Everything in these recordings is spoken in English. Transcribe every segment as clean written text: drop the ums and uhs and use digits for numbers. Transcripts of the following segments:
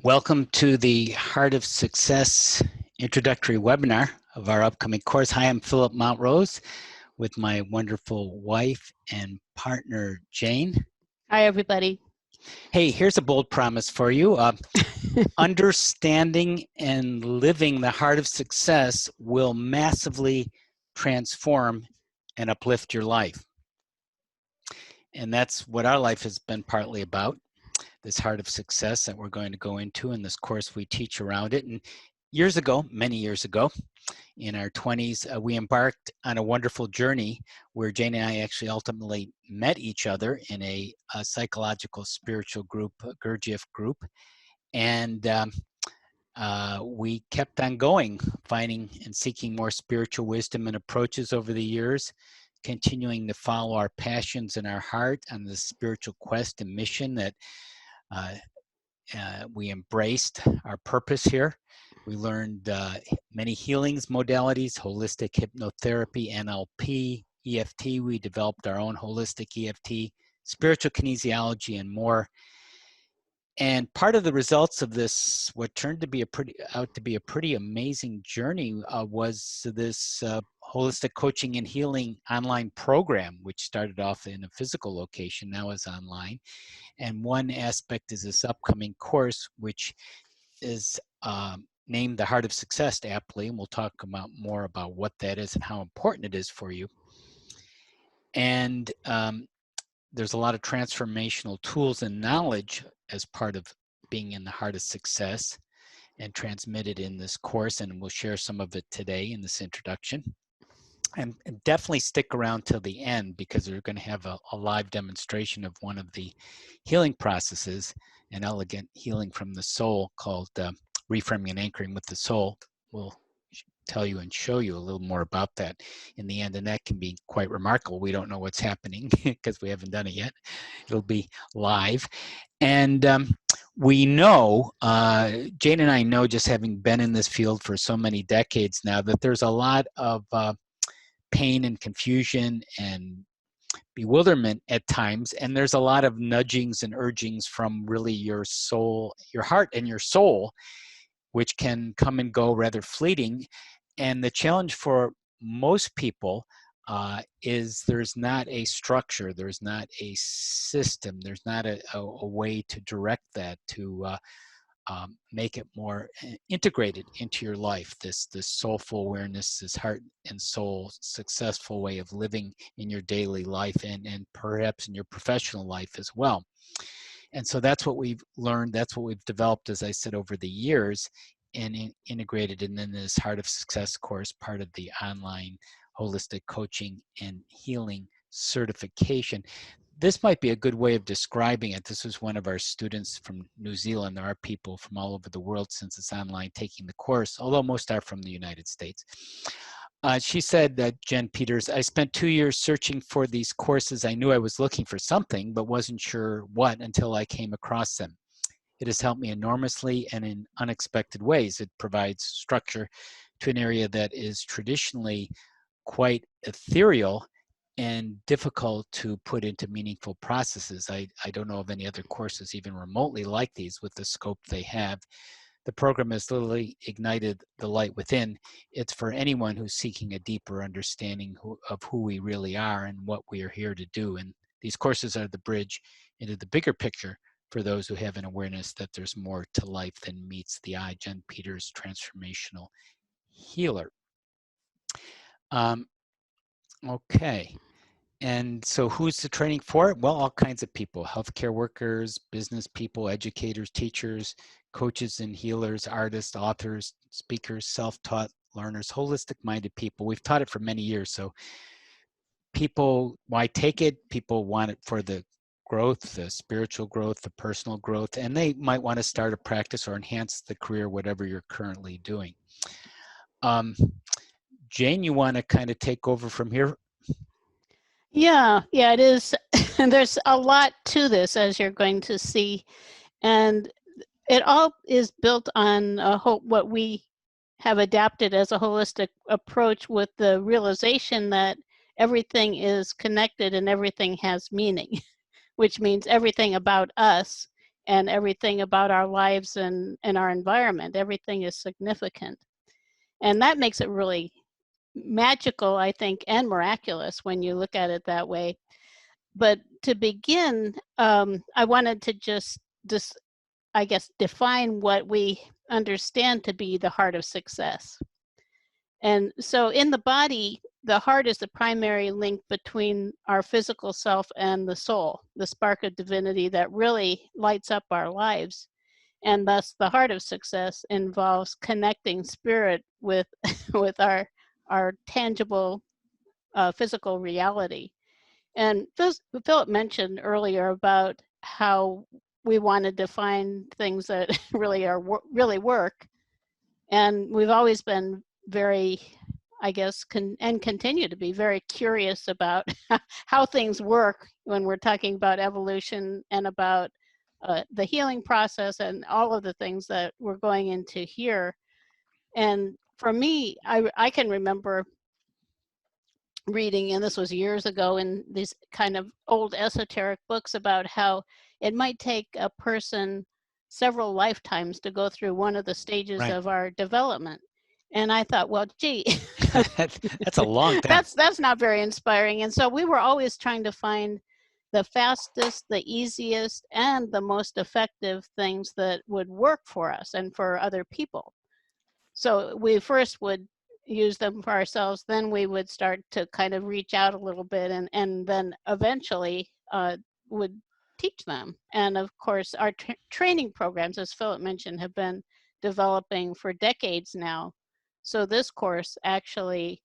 Welcome to the Heart of Success introductory webinar of our upcoming course. Hi, I'm Philip Montrose with my wonderful wife and partner, Jane. Hi, everybody. Hey, here's a bold promise for you. Understanding and living the heart of success will massively transform and uplift your life. And that's what our life has been partly about. This heart of success that we're going to go into in this course we teach around it. And years ago, many years ago, in our 20s, we embarked on a wonderful journey where Jane and I actually ultimately met each other in a psychological spiritual group, a Gurdjieff group. And we kept on going, finding and seeking more spiritual wisdom and approaches over the years, continuing to follow our passions and our heart on the spiritual quest and mission that we embraced our purpose here. We learned many healings modalities, holistic hypnotherapy, NLP, EFT. We developed our own holistic EFT, spiritual kinesiology, and more. And part of the results of this, what turned to be out to be a pretty amazing journey, was this holistic coaching and healing online program, which started off in a physical location, now is online. And one aspect is this upcoming course, which is named the Heart of Success aptly, and we'll talk about more about what that is and how important it is for you. And there's a lot of transformational tools and knowledge as part of being in the Heart of Success and transmitted in this course, and we'll share some of it today in this introduction. And definitely stick around till the end, because we're going to have a live demonstration of one of the healing processes, an elegant healing from the soul called reframing and anchoring with the soul. We'll tell you and show you a little more about that in the end, and that can be quite remarkable. We don't know what's happening because we haven't done it yet. It'll be live. And we know, Jane and I know, just having been in this field for so many decades now, that there's a lot of pain and confusion and bewilderment at times, and there's a lot of nudgings and urgings from really your soul, your heart and your soul, which can come and go rather fleeting. And the challenge for most people is there's not a structure, there's not a system, there's not a way to direct that, to make it more integrated into your life, this soulful awareness, this heart and soul successful way of living in your daily life and perhaps in your professional life as well. And so that's what we've learned, that's what we've developed, as I said, over the years, and integrated in this Heart of Success course, part of the online holistic coaching and healing certification. This might be a good way of describing it. This was one of our students from New Zealand. There are people from all over the world, since it's online, taking the course, although most are from the United States. She said that, Jen Peters, I spent 2 years searching for these courses. I knew I was looking for something, but wasn't sure what until I came across them. It has helped me enormously and in unexpected ways. It provides structure to an area that is traditionally quite ethereal and difficult to put into meaningful processes. I don't know of any other courses even remotely like these with the scope they have. The program has literally ignited the light within. It's for anyone who's seeking a deeper understanding of who we really are and what we are here to do. And these courses are the bridge into the bigger picture for those who have an awareness that there's more to life than meets the eye. Jen Peters, transformational healer. Okay. And so who's the training for? Well, all kinds of people: healthcare workers, business people, educators, teachers, coaches and healers, artists, authors, speakers, self-taught learners, holistic-minded people. We've taught it for many years, so people, why take it? People want it for the growth, the spiritual growth, the personal growth, and they might want to start a practice or enhance the career, whatever you're currently doing. Jane, you want to kind of take over from here? Yeah, it is. There's a lot to this, as you're going to see. And it all is built on what we have adapted as a holistic approach, with the realization that everything is connected and everything has meaning, which means everything about us and everything about our lives and our environment. Everything is significant. And that makes it really magical, I think, and miraculous when you look at it that way. But to begin, I wanted to just, I guess, define what we understand to be the heart of success. And so in the body, the heart is the primary link between our physical self and the soul, the spark of divinity that really lights up our lives. And thus the heart of success involves connecting spirit with with our tangible physical reality. And Philip mentioned earlier about how we wanted to find things that really work. And we've always been very, I guess, and continue to be very curious about how things work when we're talking about evolution and about the healing process and all of the things that we're going into here. And for me, I can remember reading, and this was years ago, in these kind of old esoteric books about how it might take a person several lifetimes to go through one of the stages Right. of our development. And I thought, well, gee, That's a long time. that's not very inspiring. And so we were always trying to find the fastest, the easiest, and the most effective things that would work for us and for other people. So we first would use them for ourselves, then we would start to kind of reach out a little bit, and then eventually would teach them. And of course, our training programs, as Philip mentioned, have been developing for decades now. So this course actually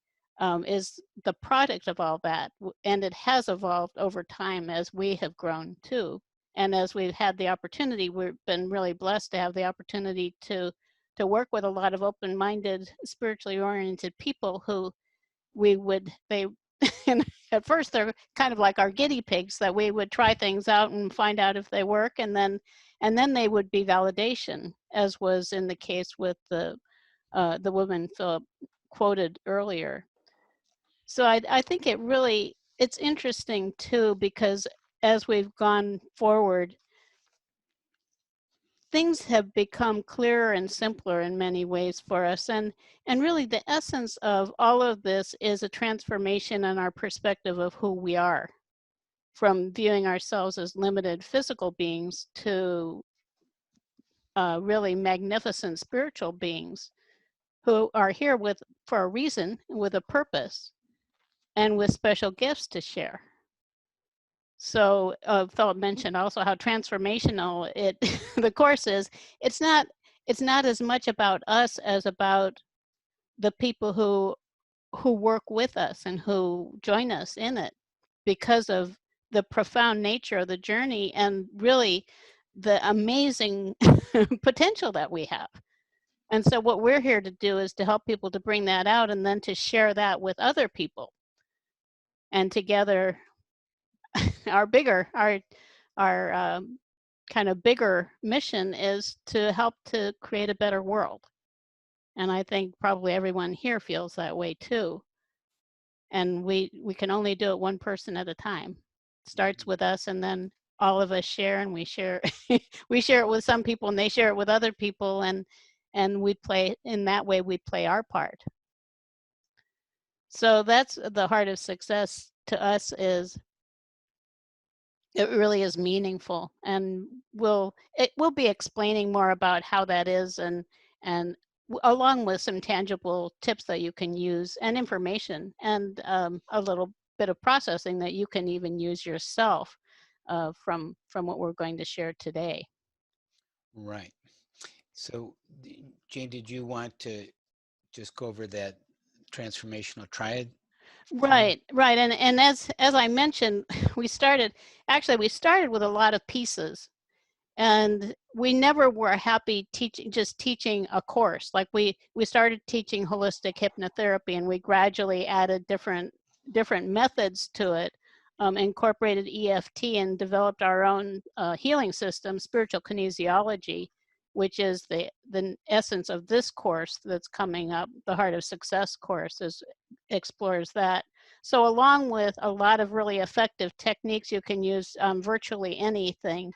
is the product of all that, and it has evolved over time as we have grown too. And as we've had the opportunity, we've been really blessed to have the opportunity to work with a lot of open-minded, spiritually oriented people who they and at first they're kind of like our guinea pigs, that we would try things out and find out if they work, and then they would be validation, as was in the case with the woman Philip quoted earlier. So I think it's interesting too, because as we've gone forward, things have become clearer and simpler in many ways for us. And really the essence of all of this is a transformation in our perspective of who we are, from viewing ourselves as limited physical beings to really magnificent spiritual beings who are here for a reason, with a purpose, and with special gifts to share. So Philip mentioned also how transformational the course is. It's not as much about us as about the people who work with us and who join us in it, because of the profound nature of the journey and really the amazing potential that we have. And so what we're here to do is to help people to bring that out, and then to share that with other people. And together our kind of bigger mission is to help to create a better world. And I think probably everyone here feels that way too. And we can only do it one person at a time. It starts with us, and then all of us share, and we share we share it with some people, and they share it with other people, and we play in that way. We play our part. So that's the heart of success to us. It really is meaningful, and we'll be explaining more about how that is, and along with some tangible tips that you can use, and information, and a little bit of processing that you can even use yourself from what we're going to share today. Right. So, Jane, did you want to just go over that transformational triad for me? Right. And as I mentioned, we started with a lot of pieces. And we never were happy teaching a course. Like we started teaching holistic hypnotherapy, and we gradually added different methods to it, incorporated EFT, and developed our own healing system, spiritual kinesiology, which is the essence of this course that's coming up. The Heart of Success course explores that. So along with a lot of really effective techniques, you can use virtually anything.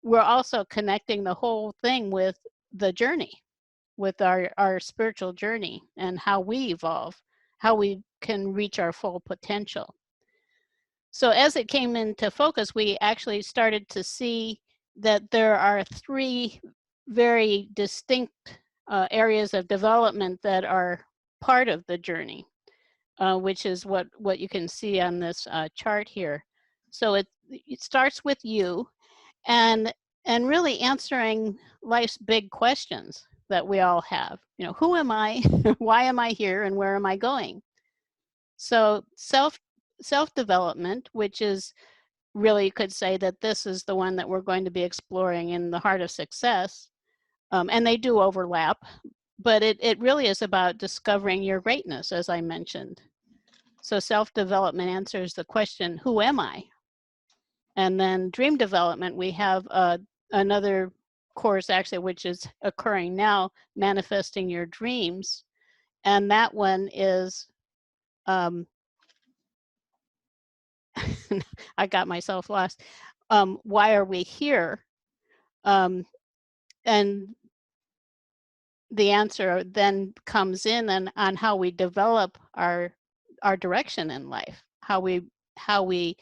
we're also connecting the whole thing with the journey, with our spiritual journey and how we evolve, how we can reach our full potential. So as it came into focus, we actually started to see that there are three very distinct areas of development that are part of the journey, which is what you can see on this chart here. So it starts with you, and really answering life's big questions that we all have. You know, who am I? Why am I here? And where am I going? So self-development, which is really, you could say that this is the one that we're going to be exploring in the Heart of Success. And they do overlap, but it really is about discovering your greatness, as I mentioned. So self-development answers the question, who am I? And then dream development, we have another course actually, which is occurring now, manifesting your dreams. And that one is, I got myself lost. Why are we here? And the answer then comes in and on how we develop our direction in life, how we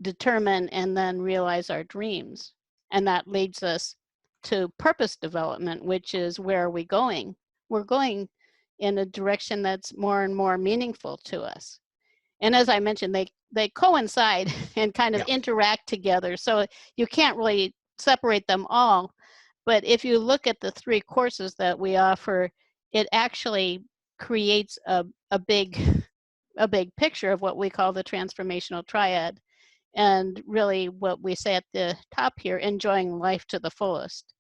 determine and then realize our dreams. And that leads us to purpose development, which is, where are we going? We're going in a direction that's more and more meaningful to us. And as I mentioned, they coincide and kind of interact together. So you can't really separate them all. But if you look at the three courses that we offer, it actually creates a big picture of what we call the transformational triad. And really what we say at the top here, enjoying life to the fullest.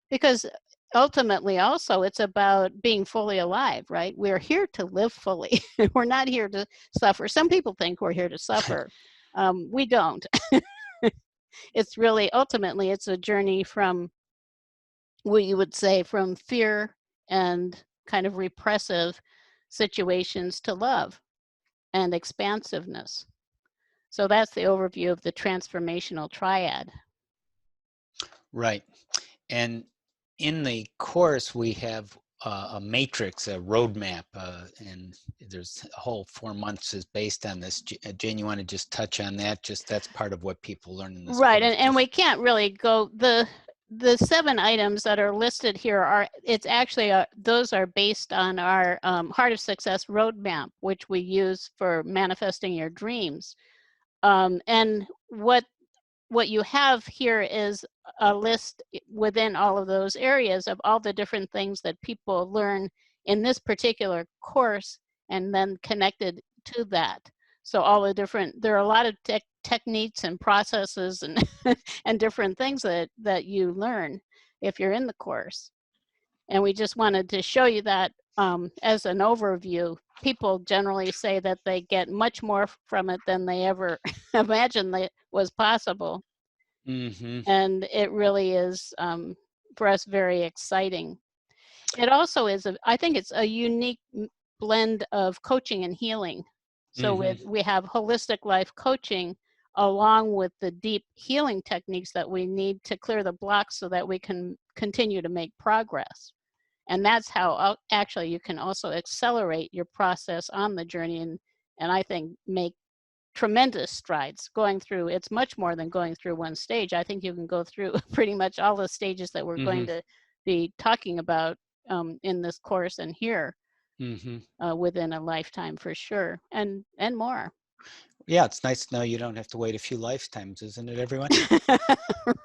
Because ultimately also it's about being fully alive, right? We're here to live fully. We're not here to suffer. Some people think we're here to suffer. We don't. It's really, ultimately, it's a journey from, what you would say, from fear and kind of repressive situations to love and expansiveness. So that's the overview of the transformational triad. Right. And in the course, we have a matrix, a roadmap, and there's a whole 4 months is based on this. Jane, you want to just touch on that? Just that's part of what people learn in this right, course. and we can't really go, the 7 items that are listed here are, it's actually, those are based on our Heart of Success roadmap, which we use for manifesting your dreams. And what you have here is a list within all of those areas of all the different things that people learn in this particular course, and then connected to that. So all the different, there are a lot of techniques and processes and and different things that you learn if you're in the course. And we just wanted to show you that as an overview. People generally say that they get much more from it than they ever imagined that was possible. Mm-hmm. And it really is, for us, very exciting. It also is, I think it's a unique blend of coaching and healing. So we have holistic life coaching along with the deep healing techniques that we need to clear the blocks so that we can continue to make progress. And that's how actually you can also accelerate your process on the journey, and I think make tremendous strides going through. It's much more than going through one stage. I think you can go through pretty much all the stages that we're going to be talking about in this course and here within a lifetime for sure, and more. Yeah, it's nice to know you don't have to wait a few lifetimes, isn't it, everyone?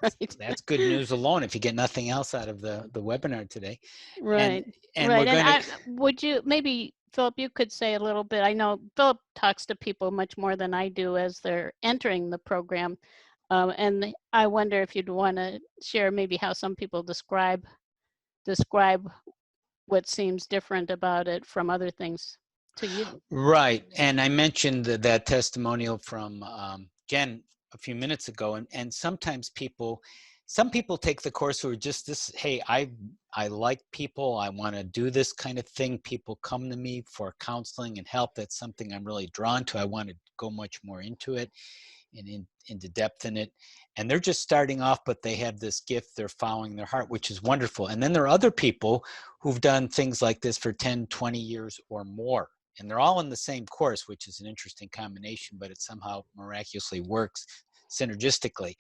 Right. That's good news alone if you get nothing else out of the webinar today. Right. And Right. we're And going to, would you maybe, Philip, you could say a little bit. I know Philip talks to people much more than I do as they're entering the program. And I wonder if you'd want to share maybe how some people describe what seems different about it from other things to you. right. And I mentioned that testimonial from Jen a few minutes ago, and sometimes some people take the course who are just this, hey, I like people, I want to do this kind of thing. People come to me for counseling and help. That's something I'm really drawn to. I want to go much more into it. and into depth in it. And they're just starting off, but they have this gift. They're following their heart, which is wonderful. And then there are other people who've done things like this for 10, 20 years or more. And they're all in the same course, which is an interesting combination, but it somehow miraculously works synergistically.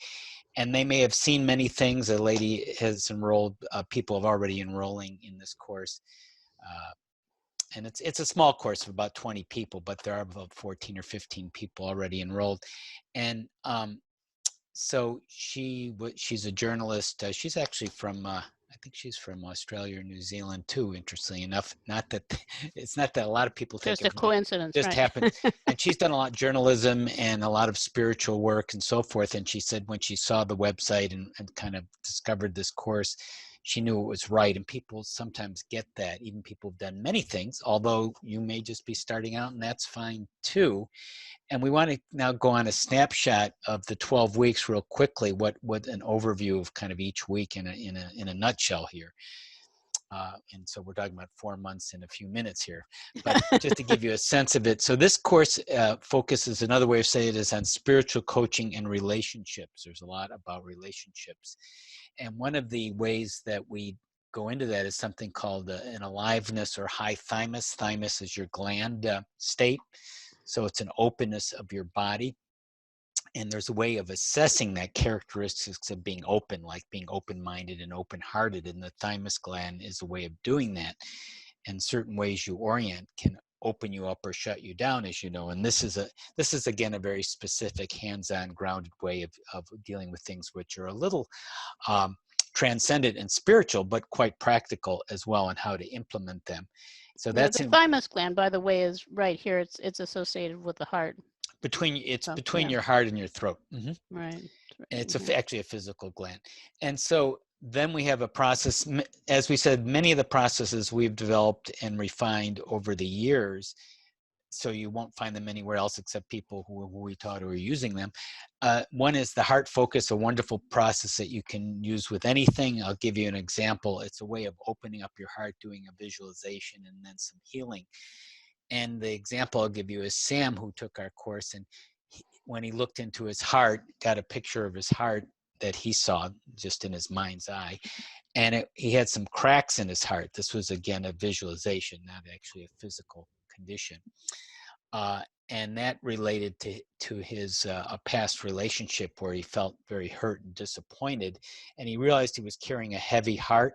And they may have seen many things. A lady has enrolled, people have already enrolling in this course. And it's a small course of about 20 people, but there are about 14 or 15 people already enrolled. And so she's a journalist. She's actually from, I think she's from Australia or New Zealand too, interestingly enough. Not that, it's not that a lot of people think Just a coincidence, just right? happened. And she's done a lot of journalism and a lot of spiritual work and so forth. And she said when she saw the website and kind of discovered this course, she knew it was right. And people sometimes get that, even people who've done many things, although you may just be starting out, and that's fine too. And we want to now go on a snapshot of the 12 weeks real quickly, what an overview of kind of each week in a nutshell here. And so we're talking about 4 months in a few minutes here, but just to give you a sense of it. So this course focuses, another way of saying it is on spiritual coaching and relationships. There's a lot about relationships. And one of the ways that we go into that is something called an aliveness or high-thymus. Thymus is your gland state. So it's an openness of your body. And there's a way of assessing that characteristics of being open, like being open-minded and open-hearted. And the thymus gland is a way of doing that. And certain ways you orient can open you up or shut you down, as you know. And this is again a very specific, hands-on, grounded way of dealing with things which are a little transcendent and spiritual, but quite practical as well, and how to implement them. So that's the thymus gland, by the way, is right here. It's associated with the heart. Between your heart and your throat. Mm-hmm. Right. And it's actually a physical gland. And so then we have a process, as we said, many of the processes we've developed and refined over the years, so you won't find them anywhere else except people who we taught who are using them. One is the heart focus, a wonderful process that you can use with anything. I'll give you an example. It's a way of opening up your heart, doing a visualization and then some healing. And the example I'll give you is Sam, who took our course, and when he looked into his heart, got a picture of his heart that he saw just in his mind's eye, and he had some cracks in his heart. This was, again, a visualization, not actually a physical condition. And that related to his a past relationship where he felt very hurt and disappointed, and he realized he was carrying a heavy heart.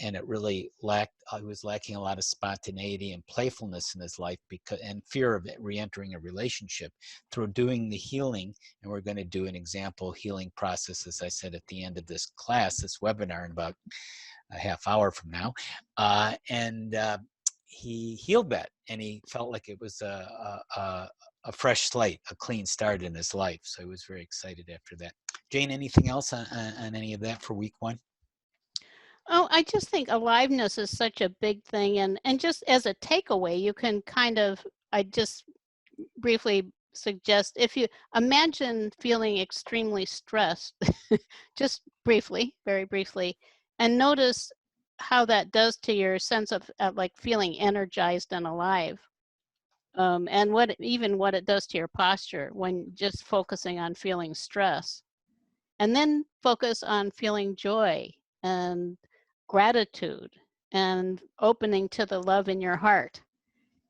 And it really he was lacking a lot of spontaneity and playfulness in his life and fear of re-entering a relationship. Through doing the healing, and we're going to do an example healing process, as I said, at the end of this class, this webinar, in about a half hour from now. He healed that, and he felt like it was a fresh slate, a clean start in his life. So he was very excited after that. Jane, anything else on any of that for week 1? Oh, I just think aliveness is such a big thing. And just as a takeaway, you can I just briefly suggest, if you imagine feeling extremely stressed, just briefly, very briefly, and notice how that does to your sense of like feeling energized and alive. And what it does to your posture when just focusing on feeling stress. And then focus on feeling joy and gratitude and opening to the love in your heart.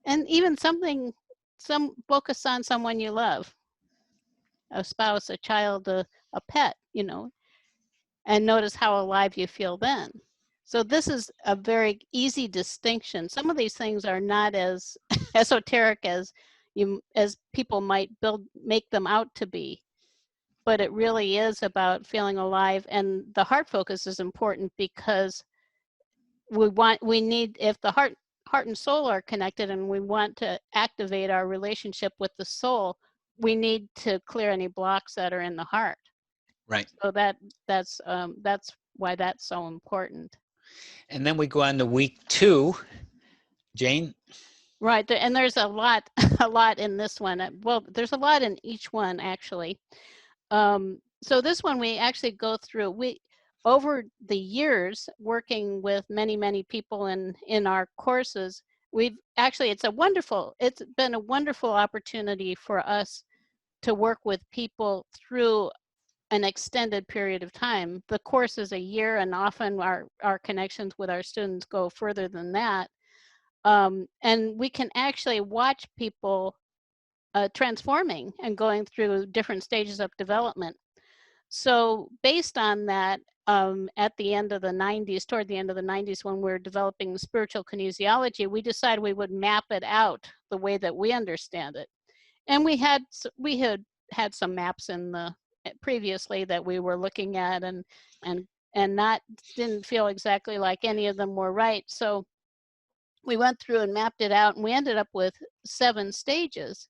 And even focus on someone you love, a spouse, a child, a pet, and notice how alive you feel then. So this is a very easy distinction. Some of these things are not as esoteric as people might make them out to be. But it really is about feeling alive, and the heart focus is important because if the heart and soul are connected and we want to activate our relationship with the soul, we need to clear any blocks that are in the heart. Right. So that's why that's so important. And then we go on to week 2, Jane. Right, and there's a lot in this one. Well, there's a lot in each one, actually. So this one we actually go through. Over the years working with many people in our courses, it's been a wonderful opportunity for us to work with people through an extended period of time. The course is a year, and often our connections with our students go further than that. And we can actually watch people transforming and going through different stages of development. So based on that, at the end of the 90s, toward the end of the 90s, when we were developing spiritual kinesiology, we decided we would map it out the way that we understand it. And we had some maps in the previously that we were looking at, and not didn't feel exactly like any of them were right. So we went through and mapped it out, and we ended up with 7 stages.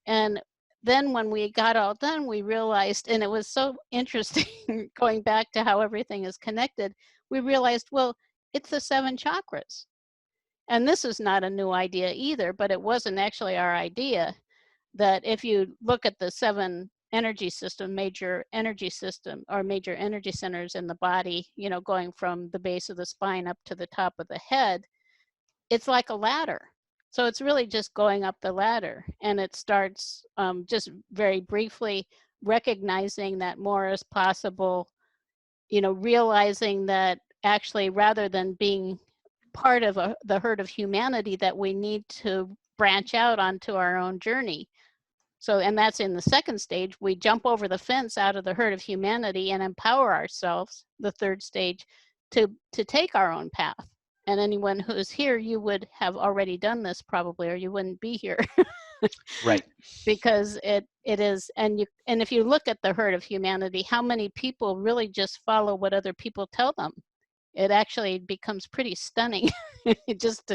And then when we got all done, we realized, and it was so interesting going back to how everything is connected, we realized, well, it's the 7 chakras. And this is not a new idea either, but it wasn't actually our idea. That if you look at the 7 energy system, major energy system, or major energy centers in the body, you know, going from the base of the spine up to the top of the head, it's like a ladder. So it's really just going up the ladder, and it starts just very briefly recognizing that more is possible, you know, realizing that actually rather than being part of the herd of humanity, that we need to branch out onto our own journey. So, and that's in the 2nd stage. We jump over the fence out of the herd of humanity and empower ourselves, the 3rd stage, to take our own path. And anyone who's here, you would have already done this probably, or you wouldn't be here. Right. Because it is, and if you look at the herd of humanity, how many people really just follow what other people tell them? It actually becomes pretty stunning. Just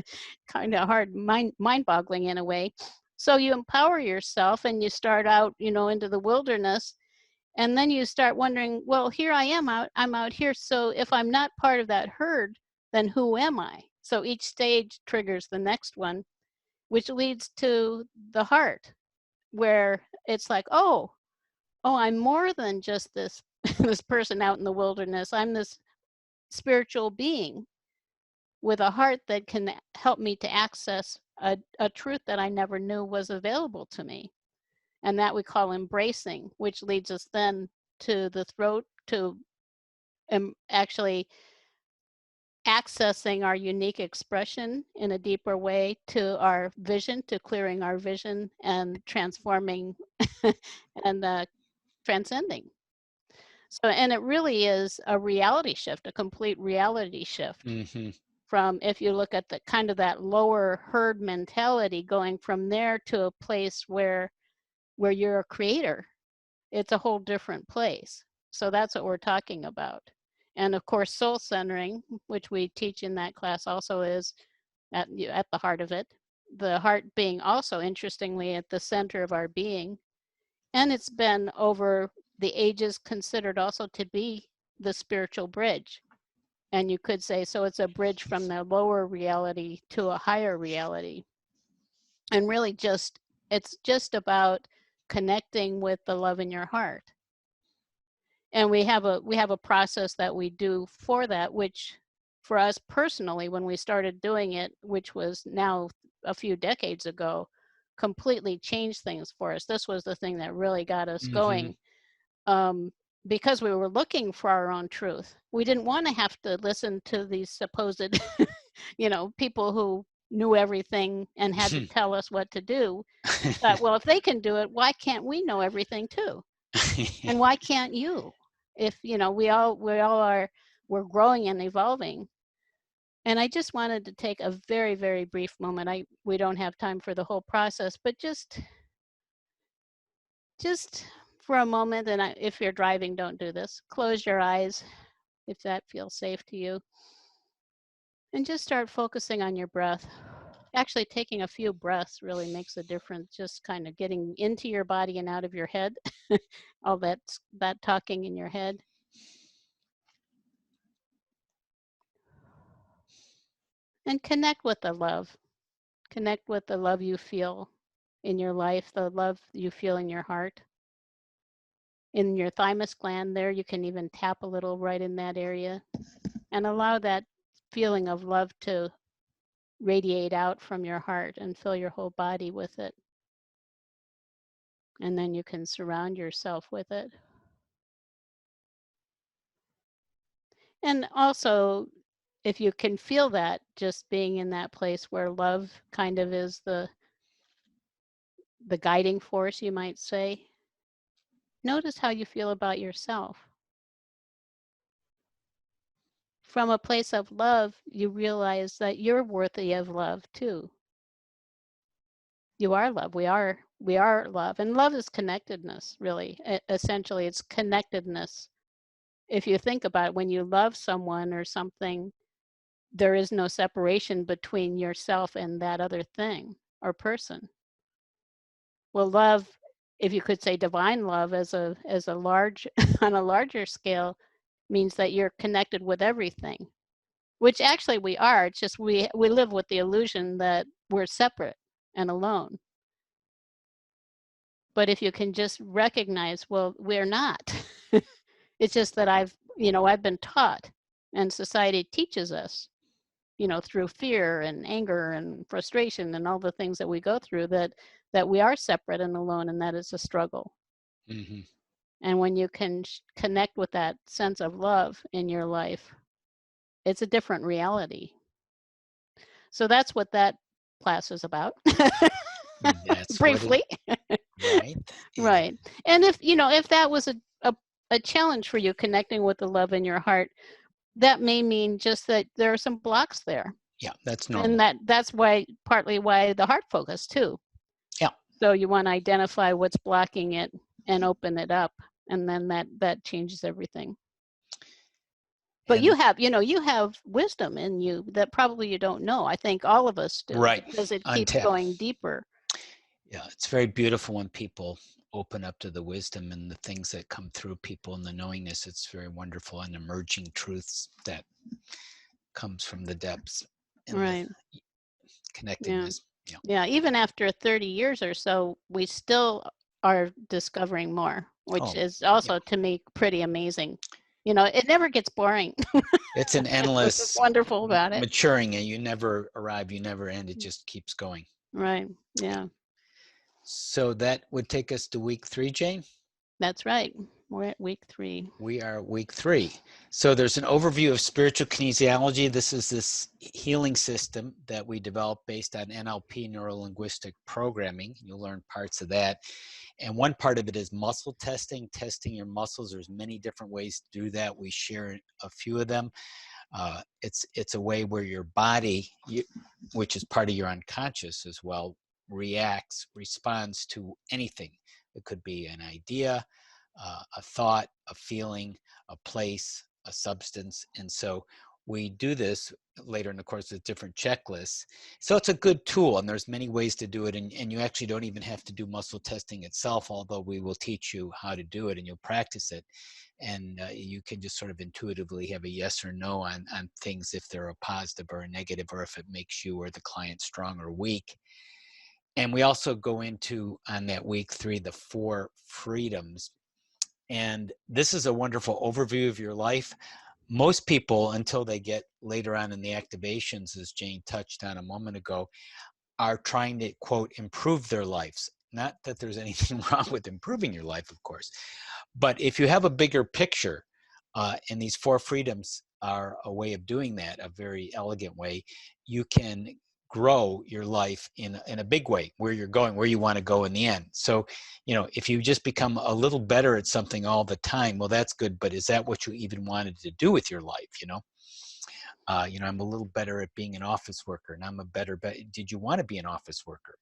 kind of hard, mind-boggling in a way. So you empower yourself, and you start out, you know, into the wilderness, and then you start wondering, well, here I am I'm out here. So if I'm not part of that herd, then who am I? So each stage triggers the next one, which leads to the heart, where it's like, oh, I'm more than just this this person out in the wilderness. I'm this spiritual being with a heart that can help me to access a truth that I never knew was available to me. And that we call embracing, which leads us then to the throat, to actually accessing our unique expression in a deeper way, to our vision, to clearing our vision and transforming and transcending. So, and it really is a reality shift, a complete reality shift. Mm-hmm. From, if you look at the kind of that lower herd mentality, going from there to a place where you're a creator, it's a whole different place. So that's what we're talking about. And of course, soul centering, which we teach in that class, also is at the heart of it. The heart being also, interestingly, at the center of our being. And it's been over the ages considered also to be the spiritual bridge. And you could say, so it's a bridge from the lower reality to a higher reality. And really it's just about connecting with the love in your heart. And we have a process that we do for that, which for us personally, when we started doing it, which was now a few decades ago, completely changed things for us. This was the thing that really got us going. Because we were looking for our own truth. We didn't want to have to listen to these supposed, you know, people who knew everything and had to tell us what to do. But, well, if they can do it, why can't we know everything too? And why can't you? If, you know, we're growing and evolving. And I just wanted to take a very, very brief moment. We don't have time for the whole process, but just for a moment, and if you're driving, don't do this. Close your eyes if that feels safe to you. And just start focusing on your breath. Actually, taking a few breaths really makes a difference, just kind of getting into your body and out of your head. All that talking in your head. And connect with the love. Connect with the love you feel in your life, the love you feel in your heart. In your thymus gland there, you can even tap a little right in that area and allow that feeling of love to radiate out from your heart and fill your whole body with it. And then you can surround yourself with it. And also, if you can feel that, just being in that place where love kind of is the guiding force, you might say, notice how you feel about yourself. From a place of love, you realize that you're worthy of love too. You are love. We are love. And love is connectedness, really. Essentially, it's connectedness. If you think about it, when you love someone or something, there is no separation between yourself and that other thing or person. Well, love, if you could say divine love as a large on a larger scale, means that you're connected with everything, which actually we are. It's just we live with the illusion that we're separate and alone. But if you can just recognize, well, we're not. It's just that I've been taught, and society teaches us, through fear and anger and frustration and all the things that we go through, that we are separate and alone, and that is a struggle. Mm-hmm. And when you can connect with that sense of love in your life, it's a different reality. So that's what that class is about. That's Briefly. right. Right. And if that was a challenge for you, connecting with the love in your heart, that may mean just that there are some blocks there. Yeah, that's normal. And that's partly why the heart focus too. Yeah. So you want to identify what's blocking it and open it up, and then that changes everything. But And you have wisdom in you that probably you don't know. I think all of us do, right. because it keeps Untap. going deeper. Yeah, it's very beautiful when people open up to the wisdom and the things that come through people and the knowingness. It's very wonderful, and emerging truths that comes from the depths and Right. the connectedness. Yeah. Yeah, even after 30 years or so, we still are discovering more, which is also to me pretty amazing. It never gets boring. It's an endless wonderful about it. maturing, and you never arrive, you never end. It just keeps going. Right. Yeah. So that would take us to week 3, Jane. That's right. We're at week 3. We are week 3. So there's an overview of spiritual kinesiology. This is this healing system that we developed based on NLP, neuro-linguistic programming. You'll learn parts of that. And one part of it is muscle testing your muscles. There's many different ways to do that. We share a few of them. It's a way where your body, which is part of your unconscious as well, responds to anything. It could be an idea, a thought, a feeling, a place, a substance. And so we do this later in the course with different checklists. So it's a good tool, and there's many ways to do it. And you actually don't even have to do muscle testing itself, although we will teach you how to do it and you'll practice it. And you can just sort of intuitively have a yes or no on things, if they're a positive or a negative, or if it makes you or the client strong or weak. And we also go into, on that week 3, the 4 freedoms. And this is a wonderful overview of your life. Most people, until they get later on in the activations, as Jane touched on a moment ago, are trying to, quote, improve their lives. Not that there's anything wrong with improving your life, of course. But if you have a bigger picture, and these 4 freedoms are a way of doing that, a very elegant way, you can grow your life in a big way, where you're going, where you want to go in the end. So, if you just become a little better at something all the time, well, that's good, but is that what you even wanted to do with your life? I'm a little better at being an office worker, and I'm did you want to be an office worker?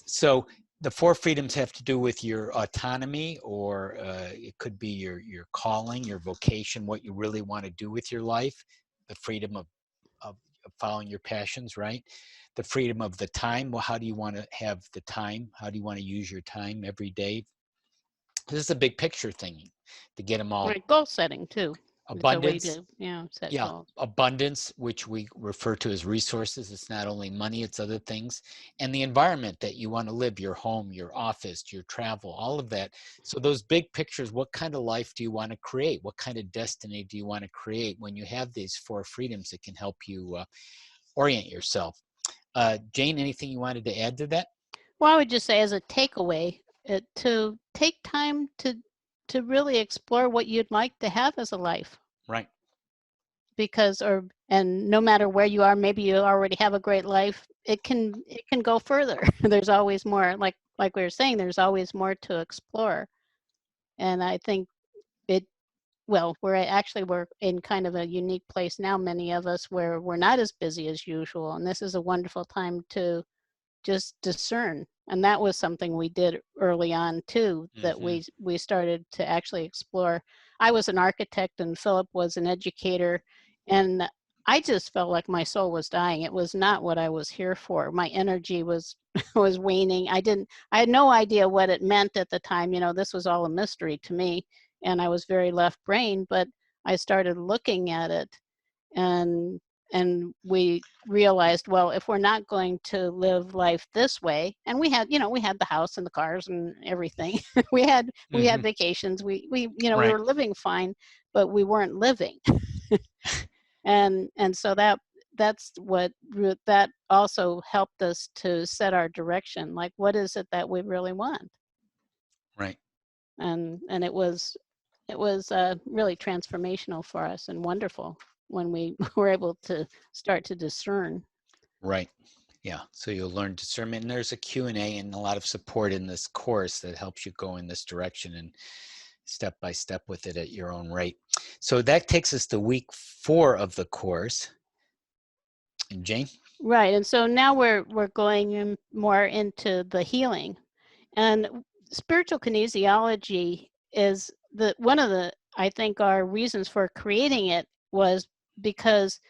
So the 4 freedoms have to do with your autonomy, or it could be your calling, your vocation, what you really want to do with your life, the freedom of following your passions, right? The freedom of the time. Well, how do you want to have the time? How do you want to use your time every day? This is a big picture thing to get them all. Right. Goal setting too. Abundance. It's a way to, set goals. Abundance, which we refer to as resources. It's not only money, it's other things. And the environment that you want to live, your home, your office, your travel, all of that. So those big pictures, what kind of life do you want to create? What kind of destiny do you want to create? When you have these 4 freedoms, it can help you orient yourself. Jane, anything you wanted to add to that? Well, I would just say as a takeaway, to take time to really explore what you'd like to have as a life. Right. Because and no matter where you are, maybe you already have a great life. It can go further. There's always more. Like we were saying, there's always more to explore. And I think it well, we're in kind of a unique place now, many of us, where we're not as busy as usual, and this is a wonderful time to just discern. And that was something we did early on too, that Mm-hmm. we started to actually explore. I was an architect and Philip was an educator, and I just felt like my soul was dying. It was not what I was here for. My energy was was waning. I had no idea what it meant at the time. This was all a mystery to me, and I was very left brain, but I started looking at it, and we realized, well, if we're not going to live life this way, and we had the house and the cars and everything. we had Mm-hmm. vacations, we Right. were living fine, but we weren't living. And so that also helped us to set our direction, like what is it that we really want. Right. And it was really transformational for us and wonderful when we were able to start to discern. Right. Yeah. So you'll learn discernment, and there's a Q&A and a lot of support in this course that helps you go in this direction and step by step with it at your own rate. So that takes us to week 4 of the course. And Jane? Right. And so now we're going in more into the healing. And spiritual kinesiology is one of the, I think, our reasons for creating it was because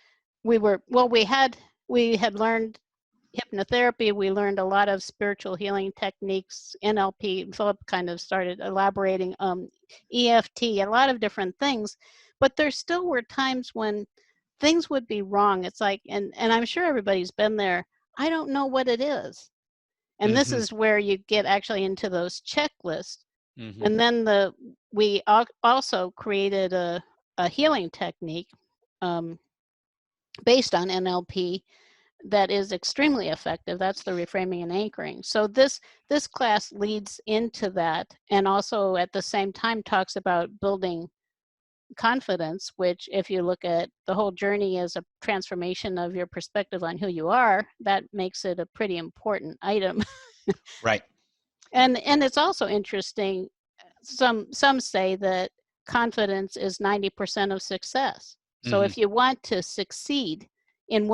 we had learned hypnotherapy. We learned a lot of spiritual healing techniques, NLP. Philip kind of started elaborating EFT, a lot of different things. But there still were times when things would be wrong. It's like, and I'm sure everybody's been there. I don't know what it is. And this Mm-hmm. is where you get actually into those checklists. Mm-hmm. And then we also created a healing technique um, based on NLP that is extremely effective. That's the reframing and anchoring. So this class leads into that, and also at the same time talks about building confidence, which if you look at the whole journey as a transformation of your perspective on who you are, that makes it a pretty important item. Right. And it's also interesting, some say that confidence is 90% of success. So Mm-hmm. if you want to succeed in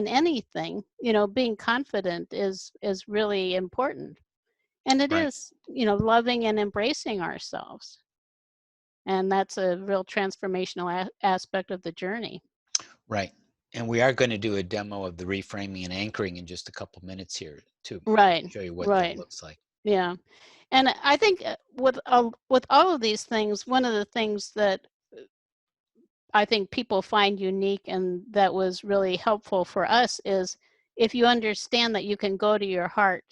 anything, being confident is really important. And it Right. is, loving and embracing ourselves. And that's a real transformational aspect of the journey. Right. And we are going to do a demo of the reframing and anchoring in just a couple minutes here to Right, show you what that right. looks like. Yeah. And I think with all of these things, one of the things that I think people find unique and that was really helpful for us is if you understand that you can go to your heart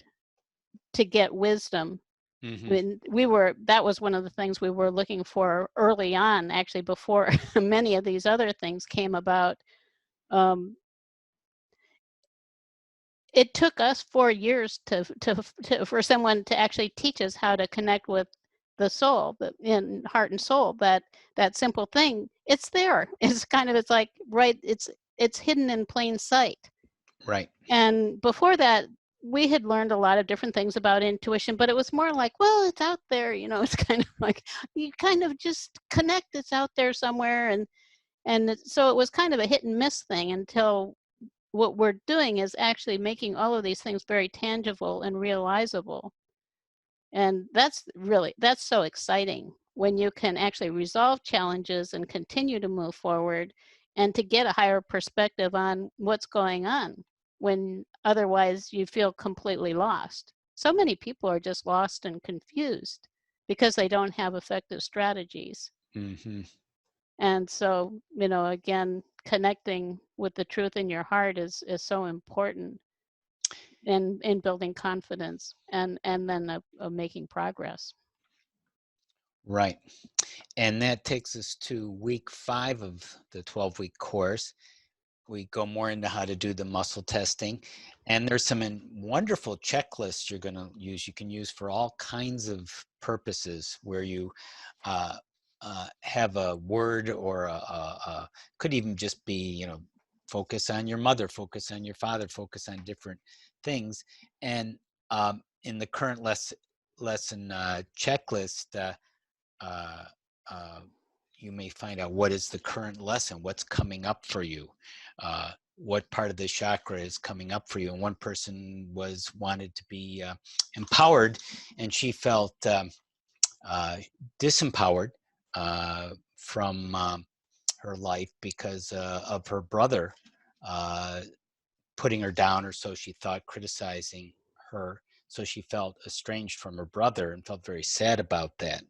to get wisdom. I Mm-hmm. mean, that was one of the things we were looking for early on, actually, before many of these other things came about. Um, it took us 4 years for someone to actually teach us how to connect with the soul, in heart and soul. That simple thing, it's there. It's like right. It's hidden in plain sight. Right. And before that, we had learned a lot of different things about intuition, but it was more like, well, it's out there. It's kind of like you kind of just connect. It's out there somewhere, so it was kind of a hit and miss thing until what we're doing is actually making all of these things very tangible and realizable. And that's so exciting when you can actually resolve challenges and continue to move forward and to get a higher perspective on what's going on when otherwise you feel completely lost. So many people are just lost and confused because they don't have effective strategies. Mm-hmm. And so, again, connecting with the truth in your heart is so important in building confidence and then making progress. Right. And that takes us to week 5 of the 12-week course. we go more into how to do the muscle testing. And there's some wonderful checklists you're going to use. You can use for all kinds of purposes where you have a word or could even just be, you know, focus on your mother, focus on your father, focus on different things. And in the current lesson checklist, uh, uh, you may find out what is the current lesson, what's coming up for you, what part of the chakra is coming up for you. And one person wanted to be empowered, and she felt disempowered from her life because of her brother putting her down, or so she thought, criticizing her. So she felt estranged from her brother and felt very sad about that.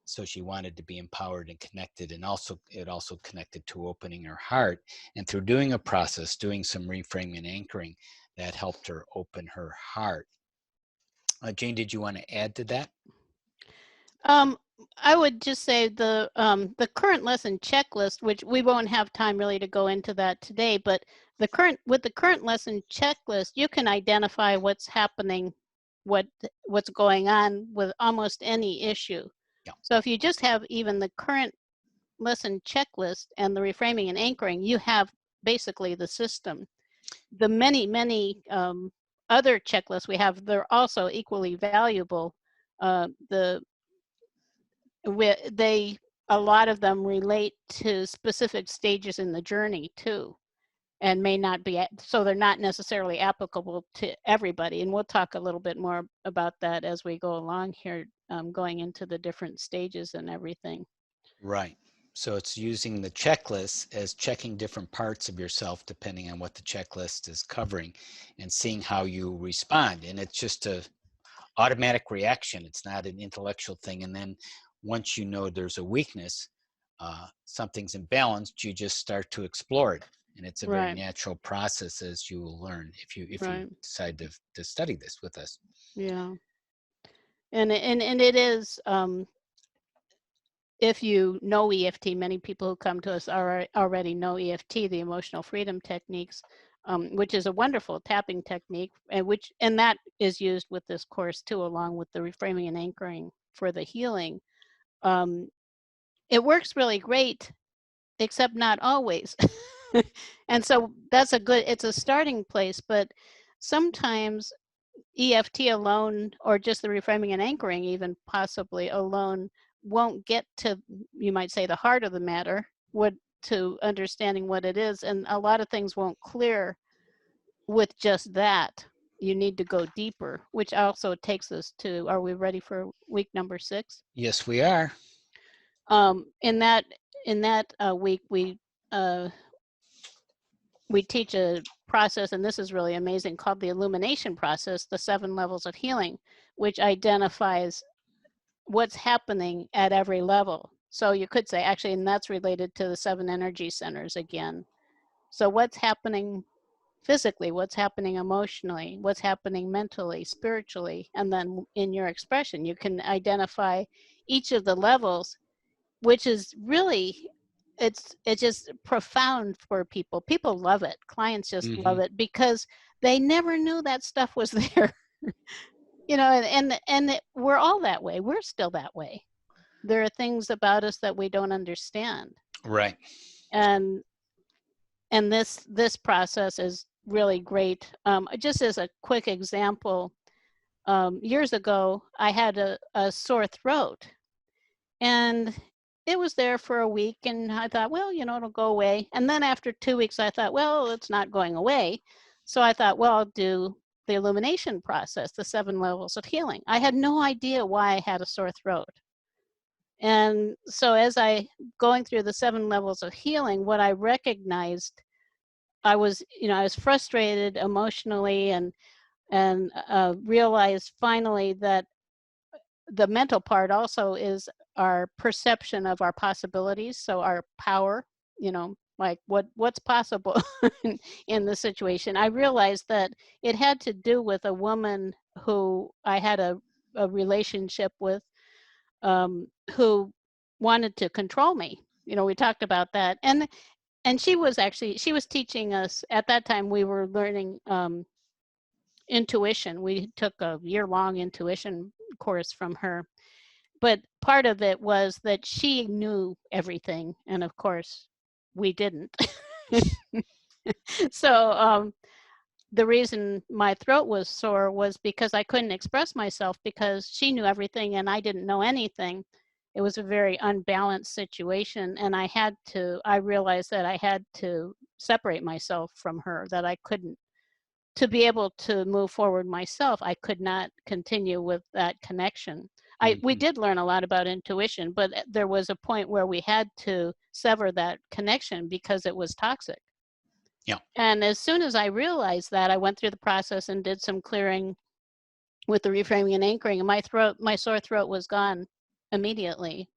So she wanted to be empowered and connected, and it also connected to opening her heart. And through doing a process, doing some reframing and anchoring, that helped her open her heart. Jane, did you want to add to that? I would just say the current lesson checklist, which we won't have time really to go into that today, but with the current lesson checklist, you can identify what's happening, what's going on with almost any issue. Yeah. So if you just have even the current lesson checklist and the reframing and anchoring, you have basically the system. The many other checklists we have, they're also equally valuable. A lot of them relate to specific stages in the journey too, and may not be, so they're not necessarily applicable to everybody. And we'll talk a little bit more about that as we go along here, going into the different stages and everything. Right. So it's using the checklist as checking different parts of yourself depending on what the checklist is covering, and seeing how you respond. And it's just a automatic reaction. It's not an intellectual thing. And then once you know there's a weakness, something's imbalanced, you just start to explore it. And it's a very natural process, as you will learn if you decide to study this with us. Yeah. And it is, if you know EFT, many people who come to us already know EFT, the emotional freedom techniques, which is a wonderful tapping technique, and that is used with this course too, along with the reframing and anchoring for the healing. It works really great, except not always. And so it's a starting place, but sometimes EFT alone, or just the reframing and anchoring even possibly alone, won't get to, you might say, the heart of the matter, to understanding what it is. And a lot of things won't clear with just that. You need to go deeper, which also takes us to, are we ready for week number 6? Yes, we are. In that week, we teach a process, and this is really amazing, called the Illumination process, the 7 levels of healing, which identifies what's happening at every level. So you could say, actually, and that's related to the 7 energy centers again. So what's happening physically, what's happening emotionally, what's happening mentally, spiritually, and then in your expression, you can identify each of the levels, which is really, it's just profound for people. People love it. Clients just love it because they never knew that stuff was there. You know, and we're all that way. We're still that way. There are things about us that we don't understand. Right. And this process is really great. Just as a quick example, years ago, I had a sore throat, and it was there for a week, and I thought, well, you know, it'll go away. And then after 2 weeks, I thought, well, it's not going away. So I thought, well, I'll do the Illumination process, the 7 levels of healing. I had no idea why I had a sore throat. And so as I going through the 7 levels of healing, what I recognized, I was frustrated emotionally, and realized finally that the mental part also is our perception of our possibilities. So our power, like what's possible in the situation. I realized that it had to do with a woman who I had a relationship with, who wanted to control me. We talked about that. And And she was teaching us, at that time we were learning intuition. We took a year-long intuition course from her. But part of it was that she knew everything, and of course we didn't. So the reason my throat was sore was because I couldn't express myself, because she knew everything and I didn't know anything. It was a very unbalanced situation, and I realized that I had to separate myself from her, that I couldn't, to be able to move forward myself, I could not continue with that connection. We did learn a lot about intuition, but there was a point where we had to sever that connection because it was toxic. Yeah. And as soon as I realized that, I went through the process and did some clearing with the reframing and anchoring, and my sore throat was gone immediately.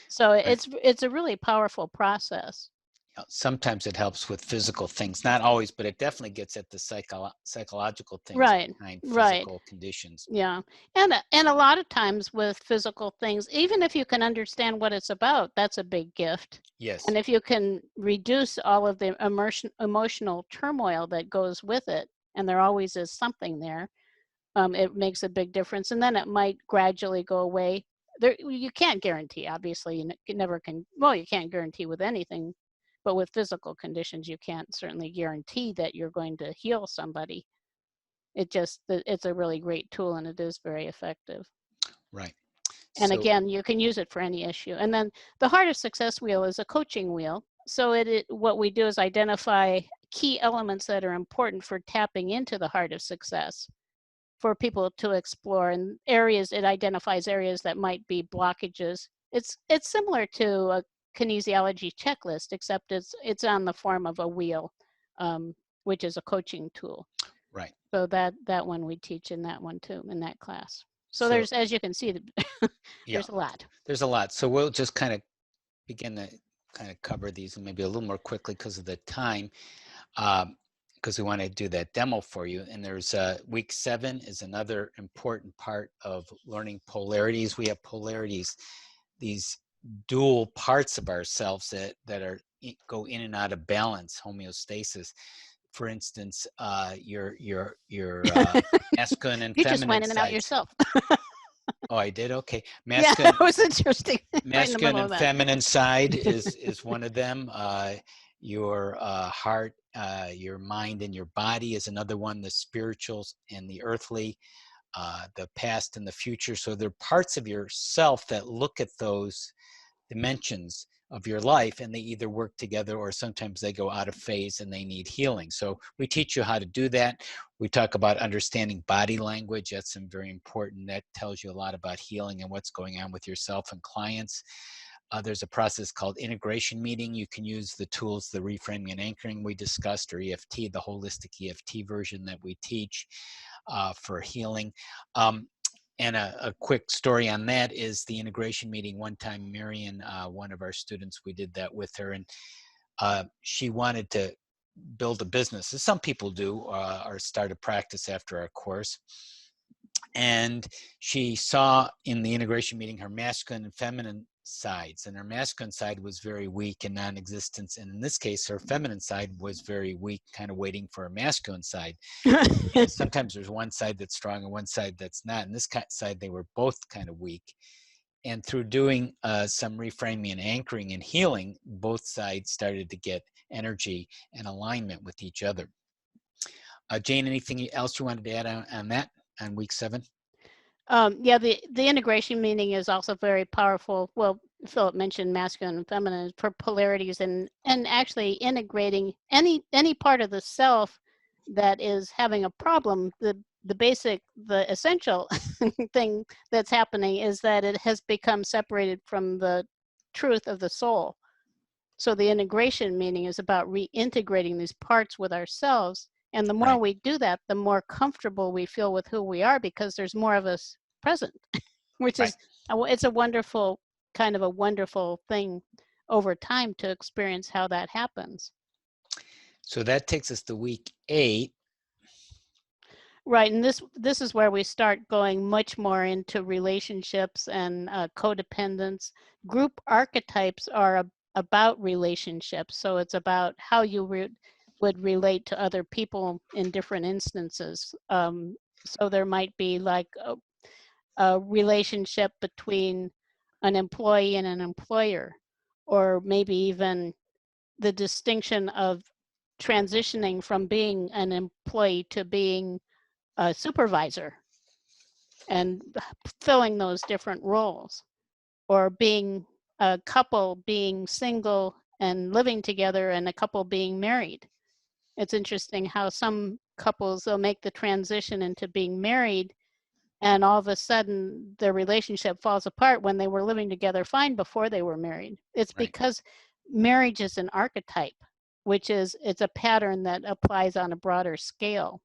So Right. it's a really powerful process. Sometimes it helps with physical things, not always, but it definitely gets at the psychological things Right, behind right. physical conditions. Yeah. And a lot of times with physical things, even if you can understand what it's about, that's a big gift. Yes. And if you can reduce all of the emotional turmoil that goes with it, and there always is something there, it makes a big difference. And then it might gradually go away. You can't guarantee, obviously, you never can, well, you can't guarantee with anything, but with physical conditions, you can't certainly guarantee that you're going to heal somebody. It's a really great tool, and it is very effective. Right. And So, again, you can use it for any issue. And then the Heart of Success wheel is a coaching wheel. So what we do is identify key elements that are important for tapping into the Heart of Success for people to explore, and it identifies areas that might be blockages. It's similar to a kinesiology checklist, except it's on the form of a wheel, which is a coaching tool. right. So that one we teach in that one too, in that class. So there's, as you can see, Yeah, there's a lot. there's a lot. So we'll just kind of begin to kind of cover these, and maybe a little more quickly because of the time, because we want to do that demo for you. And there's week 7 is another important part of learning polarities. We have polarities, these dual parts of ourselves that go in and out of balance, homeostasis. For instance, your masculine and You just feminine went in and out sides. yourself. Oh, I did? Okay. Yeah, that was interesting. Right in the Masculine middle of and that. feminine side is one of them. Your heart, your mind, and your body is another one. The spirituals and the earthly, the past and the future. So there are parts of yourself that look at those dimensions of your life, and they either work together or sometimes they go out of phase and they need healing. So we teach you how to do that. We talk about understanding body language. That's very important. That tells you a lot about healing and what's going on with yourself and clients. There's a process called integration meeting. You can use the tools, the reframing and anchoring we discussed, or EFT, the holistic EFT version that we teach for healing. And a quick story on that is the integration meeting. One time, Marion, one of our students, we did that with her, and she wanted to build a business, as some people do, or start a practice after our course. And she saw in the integration meeting her masculine and feminine sides, and her masculine side was very weak and non-existent. And in this case, her feminine side was very weak, kind of waiting for her masculine side. And sometimes there's one side that's strong and one side that's not. And this side, they were both kind of weak. And through doing some reframing and anchoring and healing, both sides started to get energy and alignment with each other. Jane, anything else you wanted to add on that, on week 7? Yeah, the integration meaning is also very powerful. Well, Philip mentioned masculine and feminine for polarities, and actually integrating any part of the self that is having a problem. The essential thing that's happening is that it has become separated from the truth of the soul. So the integration meaning is about reintegrating these parts with ourselves. And the more Right. we do that, the more comfortable we feel with who we are, because there's more of us present, which Right. is, it's a wonderful thing over time to experience how that happens. So that takes us to week 8. Right, and this is where we start going much more into relationships and codependence. Group archetypes are about relationships. So it's about how you would relate to other people in different instances. So there might be like a relationship between an employee and an employer, or maybe even the distinction of transitioning from being an employee to being a supervisor and filling those different roles, or being a couple being single and living together and a couple being married. It's interesting how some couples, they'll make the transition into being married, and all of a sudden their relationship falls apart when they were living together fine before they were married. It's Right. because marriage is an archetype, which is, it's a pattern that applies on a broader scale.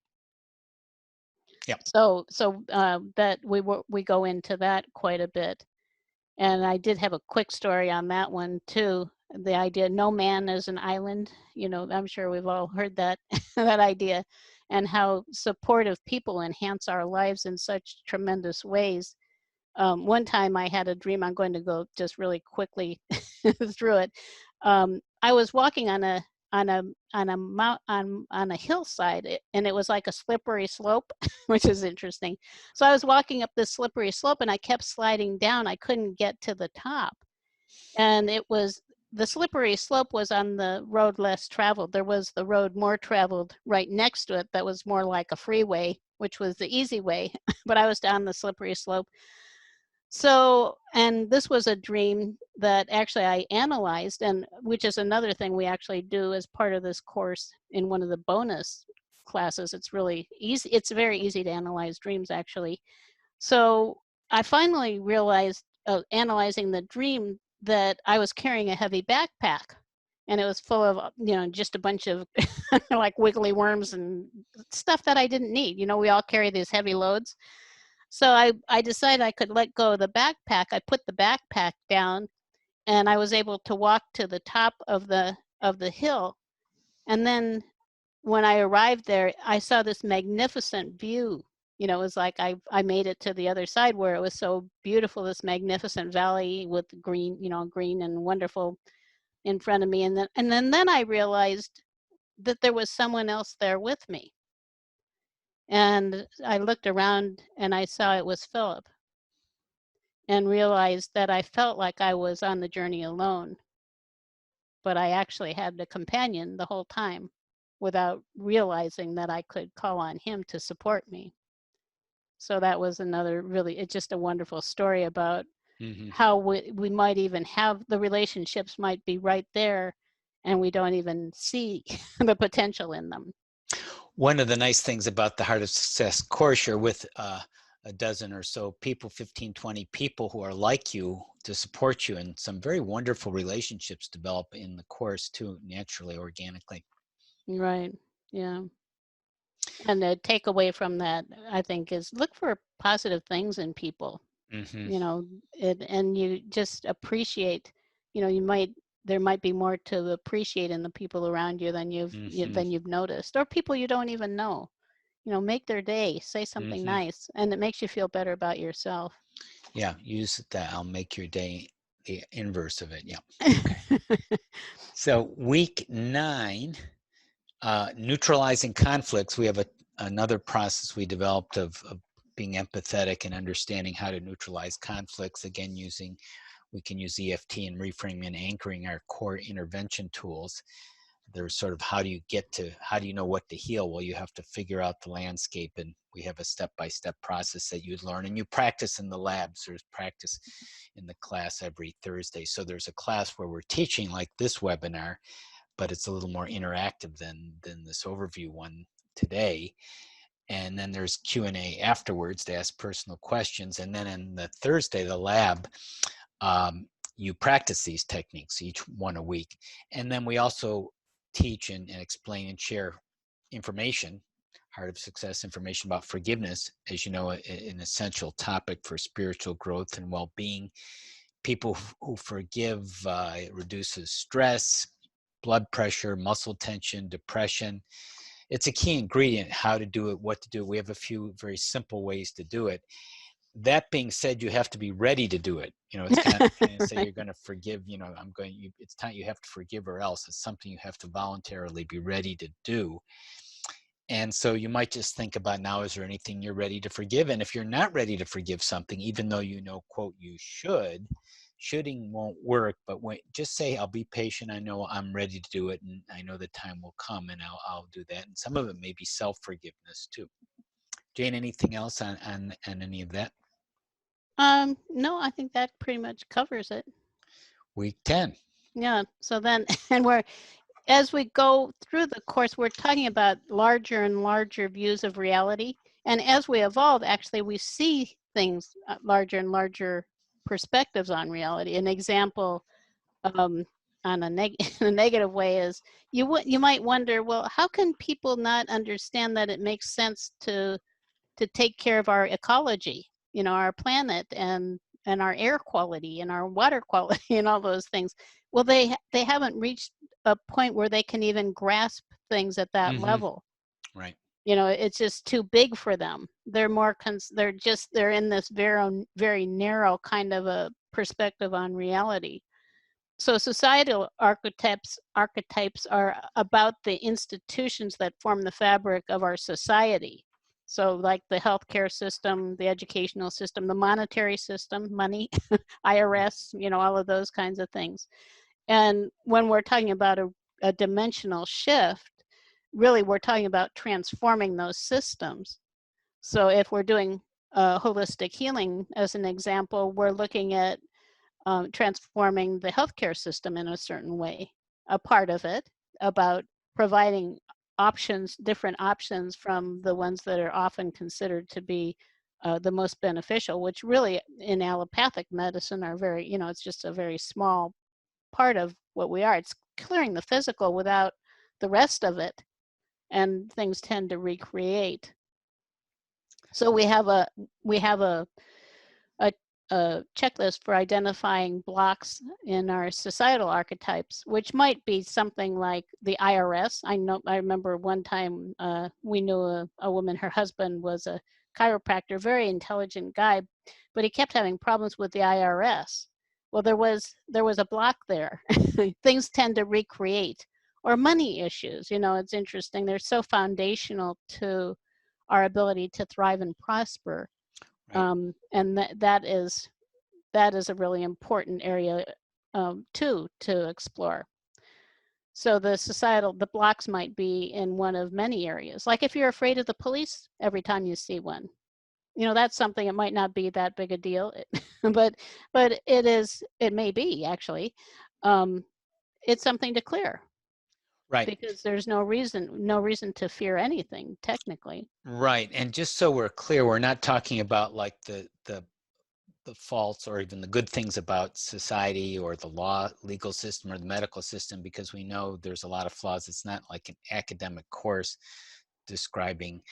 Yep. So that we go into that quite a bit. And I did have a quick story on that one too. The idea, no man is an island. You know, I'm sure we've all heard that that idea, and how supportive people enhance our lives in such tremendous ways. One time I had a dream. I'm going to go just really quickly through it. I was walking on a on a hillside, and it was like a slippery slope, which is interesting. So I was walking up this slippery slope, and I kept sliding down. I couldn't get to the top, and it was, the slippery slope was on the road less traveled. There was the road more traveled right next to it that was more like a freeway, which was the easy way, but I was down the slippery slope. So, and this was a dream that actually I analyzed, and which is another thing we actually do as part of this course in one of the bonus classes. It's really easy. It's very easy to analyze dreams, actually. So I finally realized, analyzing the dream, that I was carrying a heavy backpack, and it was full of, just a bunch of like wiggly worms and stuff that I didn't need. We all carry these heavy loads. So I decided I could let go of the backpack. I put the backpack down, and I was able to walk to the top of the hill. And then when I arrived there, I saw this magnificent view. It was like I made it to the other side, where it was so beautiful, this magnificent valley with green, green and wonderful in front of me. And then I realized that there was someone else there with me. And I looked around and I saw it was Philip, and realized that I felt like I was on the journey alone, but I actually had a companion the whole time, without realizing that I could call on him to support me. So that was another, really, it's just a wonderful story about Mm-hmm. how we might even have, the relationships might be right there, and we don't even see the potential in them. One of the nice things about the Heart of Success course, you're with a dozen or so people, 15, 20 people who are like you to support you, and some very wonderful relationships develop in the course too, naturally, organically. Right. Yeah. And the takeaway from that, I think, is look for positive things in people. Mm-hmm. And you just appreciate, there might be more to appreciate in the people around you than Mm-hmm. than you've noticed, or people you don't even know. Make their day, say something Mm-hmm. nice, and it makes you feel better about yourself. Yeah, use that. I'll make your day the inverse of it. Yeah. Okay. So week 9, neutralizing conflicts. We have another process we developed of being empathetic and understanding how to neutralize conflicts. Again, we can use EFT and reframing and anchoring, our core intervention tools. There's sort of how do you know what to heal? Well, you have to figure out the landscape, and we have a step-by-step process that you learn, and you practice in the labs. There's practice in the class every Thursday. So there's a class where we're teaching like this webinar, but it's a little more interactive than this overview one today. And then there's Q&A afterwards to ask personal questions. And then in the Thursday, the lab, you practice these techniques, each one a week. And then we also teach and explain and share information, Heart of Success information about forgiveness, as you know, an essential topic for spiritual growth and well-being. People who forgive, it reduces stress, blood pressure, muscle tension, depression. It's a key ingredient, how to do it, what to do. We have a few very simple ways to do it. that being said, you have to be ready to do it. You know, it's kind of say you're going to forgive, you know, it's time you have to forgive, or else it's something you have to voluntarily be ready to do. And so you might just think about, now, is there anything you're ready to forgive? And if you're not ready to forgive something, even though you know, quote, you should, shoulding won't work, but just say, I'll be patient. I know I'm ready to do it, and I know the time will come, and I'll do that. And some of it may be self-forgiveness too. Jane, anything else on any of that? No, I think that pretty much covers it. Week 10. Yeah. So then, and as we go through the course, we're talking about larger and larger views of reality. And as we evolve, actually, we see things larger and larger perspectives on reality. An example on in a negative way is you might wonder, well, how can people not understand that it makes sense to take care of our ecology, you know, our planet and our air quality and our water quality and all those things? Well, they haven't reached a point where they can even grasp things at that level. Right. You know, it's just too big for them. They're more they're in this very narrow kind of a perspective on reality. So societal archetypes are about the institutions that form the fabric of our society. So like the healthcare system, the educational system, the monetary system, money, IRS, you know, all of those kinds of things. And when we're talking about a dimensional shift, really we're talking about transforming those systems. So if we're doing holistic healing as an example, we're looking at transforming the healthcare system in a certain way. A part of it about providing options, different options from the ones that are often considered to be the most beneficial, which really in allopathic medicine are very, you know, it's just a very small part of what we are. It's clearing the physical without the rest of it, and things tend to recreate. So we have a a checklist for identifying blocks in our societal archetypes, which might be something like the IRS. I remember one time we knew a woman, her husband was a chiropractor, very intelligent guy, but he kept having problems with the IRS. Well, there was a block there. Things tend to recreate. Or money issues, you know, it's interesting. They're so foundational to our ability to thrive and prosper. Right. And that is a really important area too to explore. So the blocks might be in one of many areas. Like if you're afraid of the police every time you see one, you know, that's something. It might not be that big a deal, but it may be actually. It's something to clear. Right. Because there's no reason to fear anything technically. Right. And just so we're clear, we're not talking about like the faults or even the good things about society or the legal system or the medical system, because we know there's a lot of flaws. It's not like an academic course describing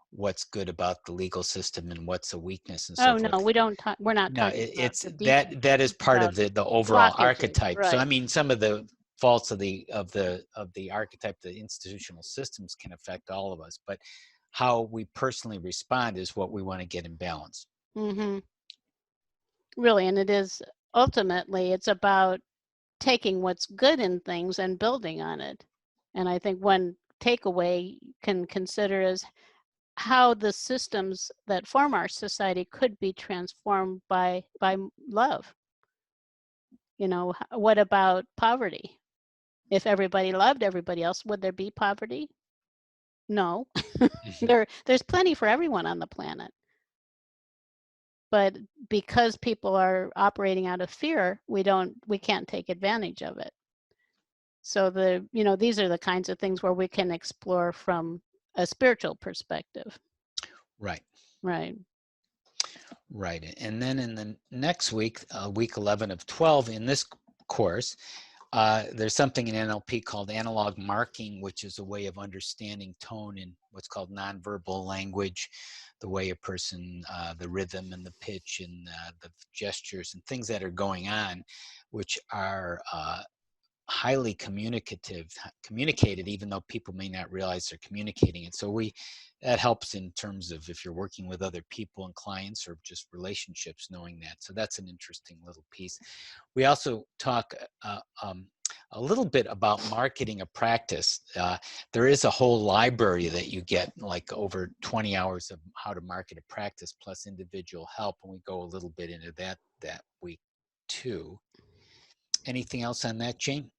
what's good about the legal system and what's a weakness and so Oh forth. no, we're not No, talking about it's the details. that is part of the overall Blockages, archetype. So right. I mean, some of the faults of the archetype, the institutional systems, can affect all of us, but how we personally respond is what we want to get in balance. Mm-hmm. Really, and it is ultimately it's about taking what's good in things and building on it. And I think one takeaway you can consider is how the systems that form our society could be transformed by love. You know, what about poverty? If everybody loved everybody else, would there be poverty? No. There's plenty for everyone on the planet. But because people are operating out of fear, we can't take advantage of it. So these are the kinds of things where we can explore from a spiritual perspective. Right. Right. Right. And then in the next week, week 11 of 12 in this course, there's something in NLP called analog marking, which is a way of understanding tone in what's called nonverbal language, the way a person, the rhythm and the pitch and the gestures and things that are going on, which are highly communicated, even though people may not realize they're communicating it. So that helps in terms of if you're working with other people and clients or just relationships, knowing that. So that's an interesting little piece. We also talk a little bit about marketing a practice. There is a whole library that you get, like over 20 hours of how to market a practice plus individual help, and we go a little bit into that week too. Anything else on that, Jane?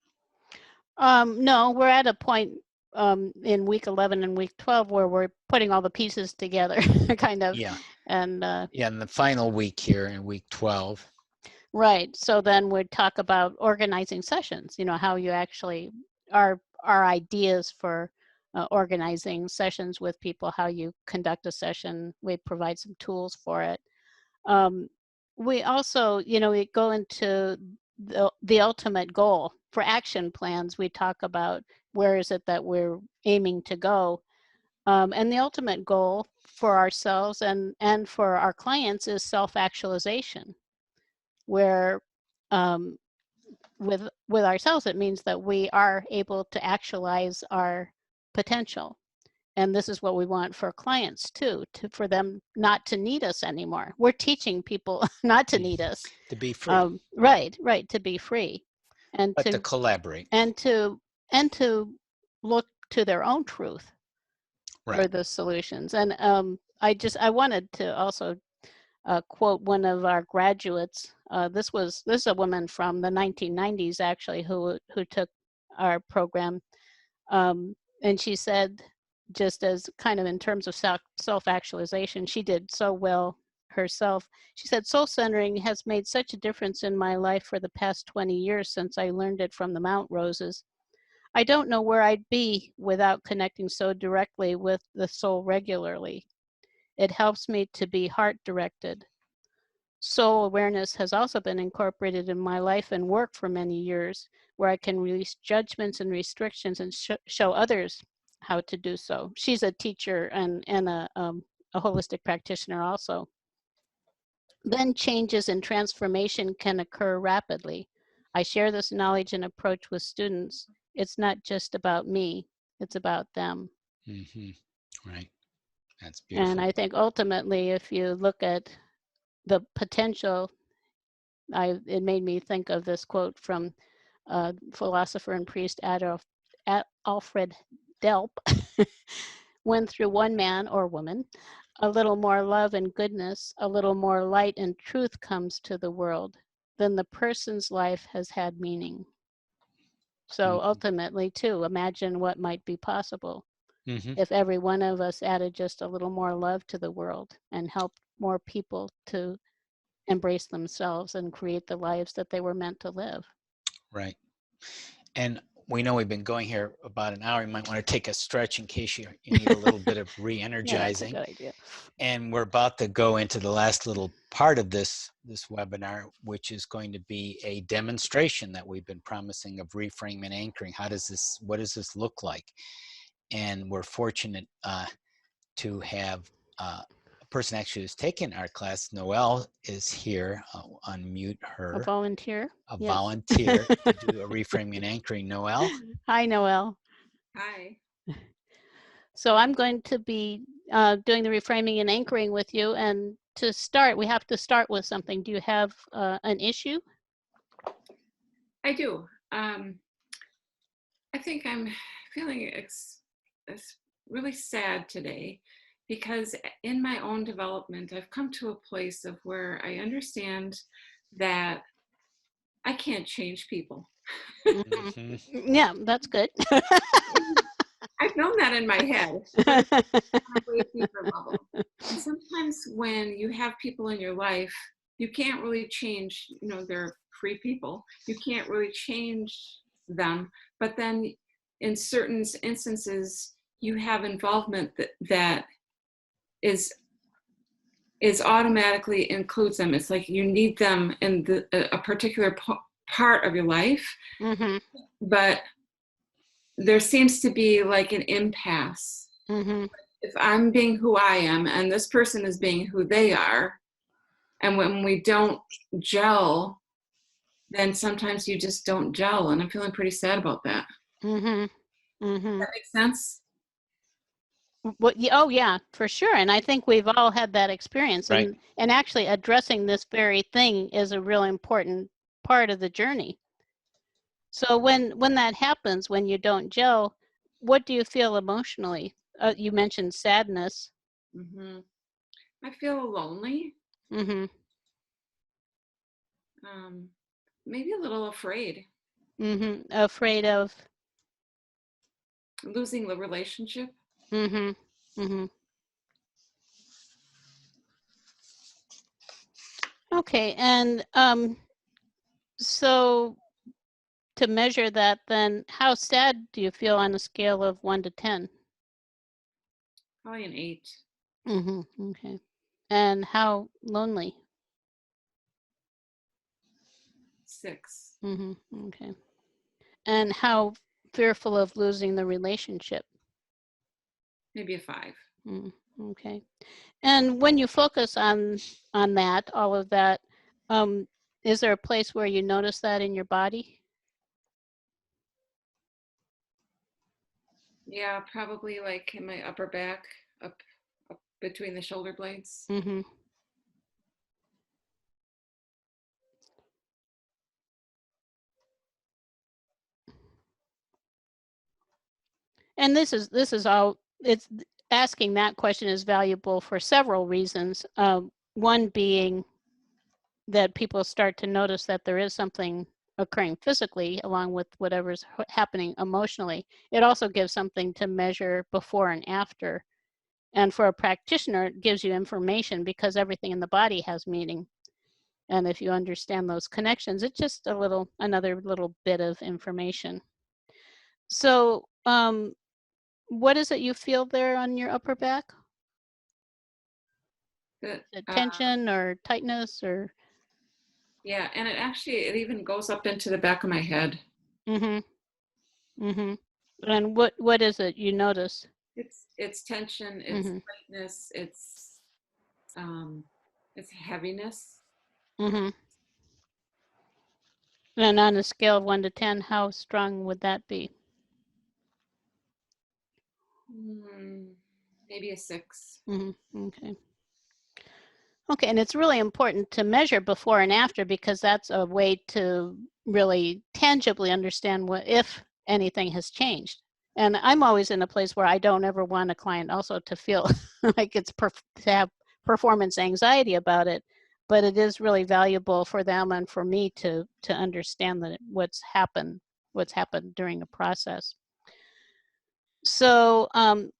No, we're at a point in week 11 and week 12 where we're putting all the pieces together, kind of. Yeah. And yeah, in the final week here in week 12. right. So then we'd talk about organizing sessions, how you actually our ideas for organizing sessions with people, how you conduct a session. We provide some tools for it. We also, we go into the ultimate goal for action plans. We talk about where is it that we're aiming to go. And the ultimate goal for ourselves and for our clients is self-actualization, where with ourselves, it means that we are able to actualize our potential. And this is what we want for clients too, for them not to need us anymore. We're teaching people not to need us. To be free. Right, to be free. And but to collaborate. And to look to their own truth for the solutions. And I wanted to also quote one of our graduates. This is a woman from the 1990s, actually, who took our program. And she said, just as kind of in terms of self-actualization, she did so well herself. She said, soul-centering has made such a difference in my life for the past 20 years since I learned it from the Mount Roses. I don't know where I'd be without connecting so directly with the soul regularly. It helps me to be heart-directed. Soul awareness has also been incorporated in my life and work for many years, where I can release judgments and restrictions and show others how to do so. She's a teacher and a holistic practitioner also. Then changes and transformation can occur rapidly. I share this knowledge and approach with students. It's not just about me, it's about them. Mm-hmm. Right. That's beautiful. And I think ultimately, if you look at the potential, it made me think of this quote from philosopher and priest Alfred Delp. When through one man or woman, a little more love and goodness, a little more light and truth comes to the world, then the person's life has had meaning. So ultimately, too, imagine what might be possible if every one of us added just a little more love to the world and helped more people to embrace themselves and create the lives that they were meant to live. Right. And we know we've been going here about an hour. You might want to take a stretch in case you need a little bit of re-energizing. Yeah, that's a good idea. And we're about to go into the last little part of this webinar, which is going to be a demonstration that we've been promising of reframing and anchoring. What does this look like? And we're fortunate to have a person actually who's taken our class. Noelle is here. I'll unmute her. A volunteer. Yes. Volunteer to do a reframing and anchoring. Noelle. Hi, Noelle. Hi. So I'm going to be doing the reframing and anchoring with you. And to start, we have to start with something. Do you have an issue? I do. I think I'm feeling really sad today because in my own development, I've come to a place of where I understand that I can't change people. Yeah, that's good. I've known that in my head, but it's on a way deeper level. And sometimes when you have people in your life, you can't really change, they're free people. You can't really change them. But then in certain instances, you have involvement that is automatically includes them. It's like you need them in a particular part of your life. But there seems to be like an impasse. If I'm being who I am and this person is being who they are, and when we don't gel, then sometimes you just don't gel, and I'm feeling pretty sad about that. Mm-hmm. Mm-hmm. That makes sense? Oh yeah, for sure. And I think we've all had that experience. Right. And actually addressing this very thing is a real important part of the journey. So when that happens, when you don't gel, what do you feel emotionally? You mentioned sadness. Mm-hmm. I feel lonely, Mm-hmm. maybe a little afraid, Mm-hmm. Afraid of. losing the relationship. Mm-hmm. Mm-hmm. Okay. And so to measure that, then how sad do you feel on a scale of 1 to 10? Probably an 8. Mm-hmm. Okay. And how lonely? 6. Mm-hmm. Okay. And how fearful of losing the relationship? Maybe a 5. Mm, okay. And when you focus on that, all of that, is there a place where you notice that in your body? Yeah, probably like in my upper back, up between the shoulder blades. Mm-hmm. And this is all. It's asking that question is valuable for several reasons. One being that people start to notice that there is something occurring physically along with whatever's happening emotionally. It also gives something to measure before and after. And for a practitioner, it gives you information because everything in the body has meaning. And if you understand those connections, it's just another little bit of information. So what is it you feel there on your upper back? But, Tension or tightness or? yeah, and it even goes up into the back of my head. Mm-hmm. Mm-hmm. And what is it you notice? It's tension, it's Mm-hmm. tightness, it's heaviness. Mm-hmm. And on a scale of 1 to 10, how strong would that be? Maybe a 6. Mm-hmm. Okay. Okay, and it's really important to measure before and after because that's a way to really tangibly understand what if anything has changed. And I'm always in a place where I don't ever want a client also to feel like it's to have performance anxiety about it, but it is really valuable for them and for me to understand that what's happened during the process. So,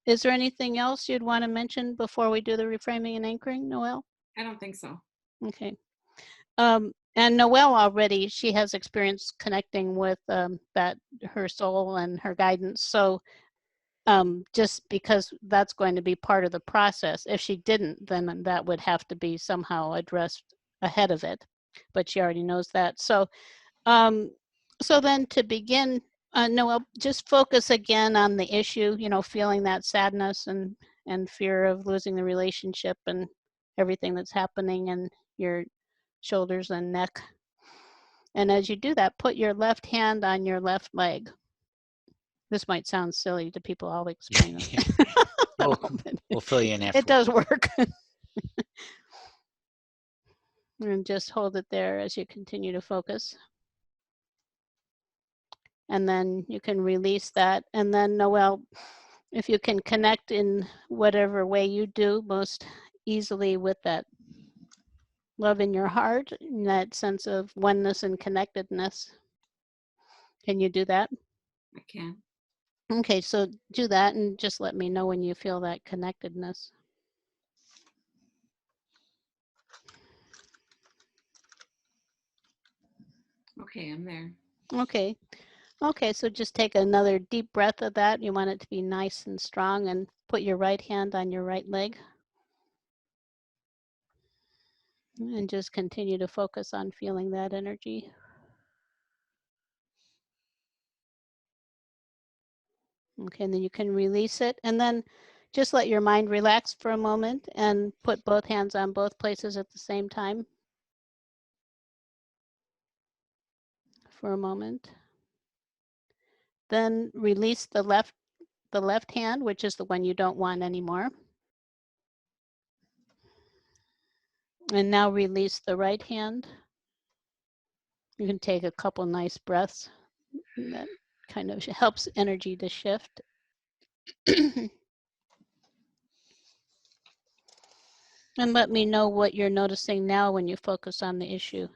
is there anything else you'd want to mention before we do the reframing and anchoring, Noelle? I don't think so. Okay. And Noelle already, she has experience connecting with that her soul and her guidance. So just because that's going to be part of the process. If she didn't, then that would have to be somehow addressed ahead of it. But she already knows that. So so then to begin, Noelle, just focus again on the issue, feeling that sadness and fear of losing the relationship and everything that's happening in your shoulders and neck. And as you do that, put your left hand on your left leg. This might sound silly to people. I'll explain it. We'll fill you in after. It does work. And just hold it there as you continue to focus. And then you can release that. And then, Noelle, if you can connect in whatever way you do most easily with that love in your heart, and that sense of oneness and connectedness. Can you do that? I can. Okay, so do that and just let me know when you feel that connectedness. Okay, I'm there. Okay. Okay, so just take another deep breath of that. You want it to be nice and strong and put your right hand on your right leg. And just continue to focus on feeling that energy. Okay, and then you can release it. And then just let your mind relax for a moment and put both hands on both places at the same time. for a moment. Then release the left hand, which is the one you don't want anymore. And now release the right hand. You can take a couple nice breaths. That kind of helps energy to shift. And let me know what you're noticing now when you focus on the issue.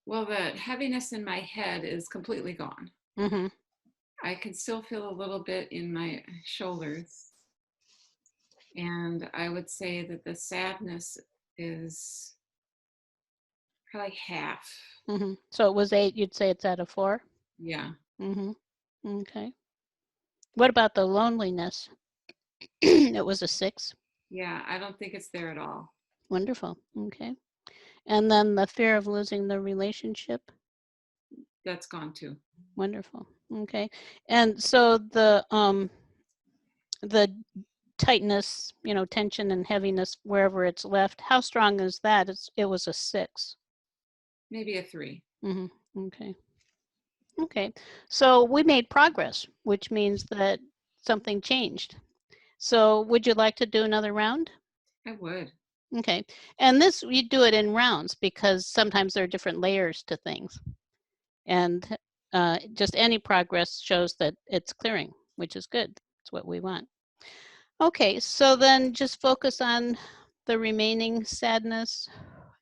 Well, the heaviness in my head is completely gone. Mm-hmm. I can still feel a little bit in my shoulders. And I would say that the sadness is probably half. Mm-hmm. So it was 8, you'd say it's at a 4? Yeah. Mm-hmm. Okay. What about the loneliness? It was a 6. Yeah, I don't think it's there at all. Wonderful. Okay. And then the fear of losing the relationship? That's gone too. Wonderful. Okay. And so the tightness, tension and heaviness wherever it's left, how strong is that? It was a 6. Maybe a 3. Mm-hmm. Okay. Okay. So we made progress, which means that something changed. So would you like to do another round? I would. Okay. And this, you do it in rounds because sometimes there are different layers to things. And just any progress shows that it's clearing, which is good. It's what we want. Okay, so then just focus on the remaining sadness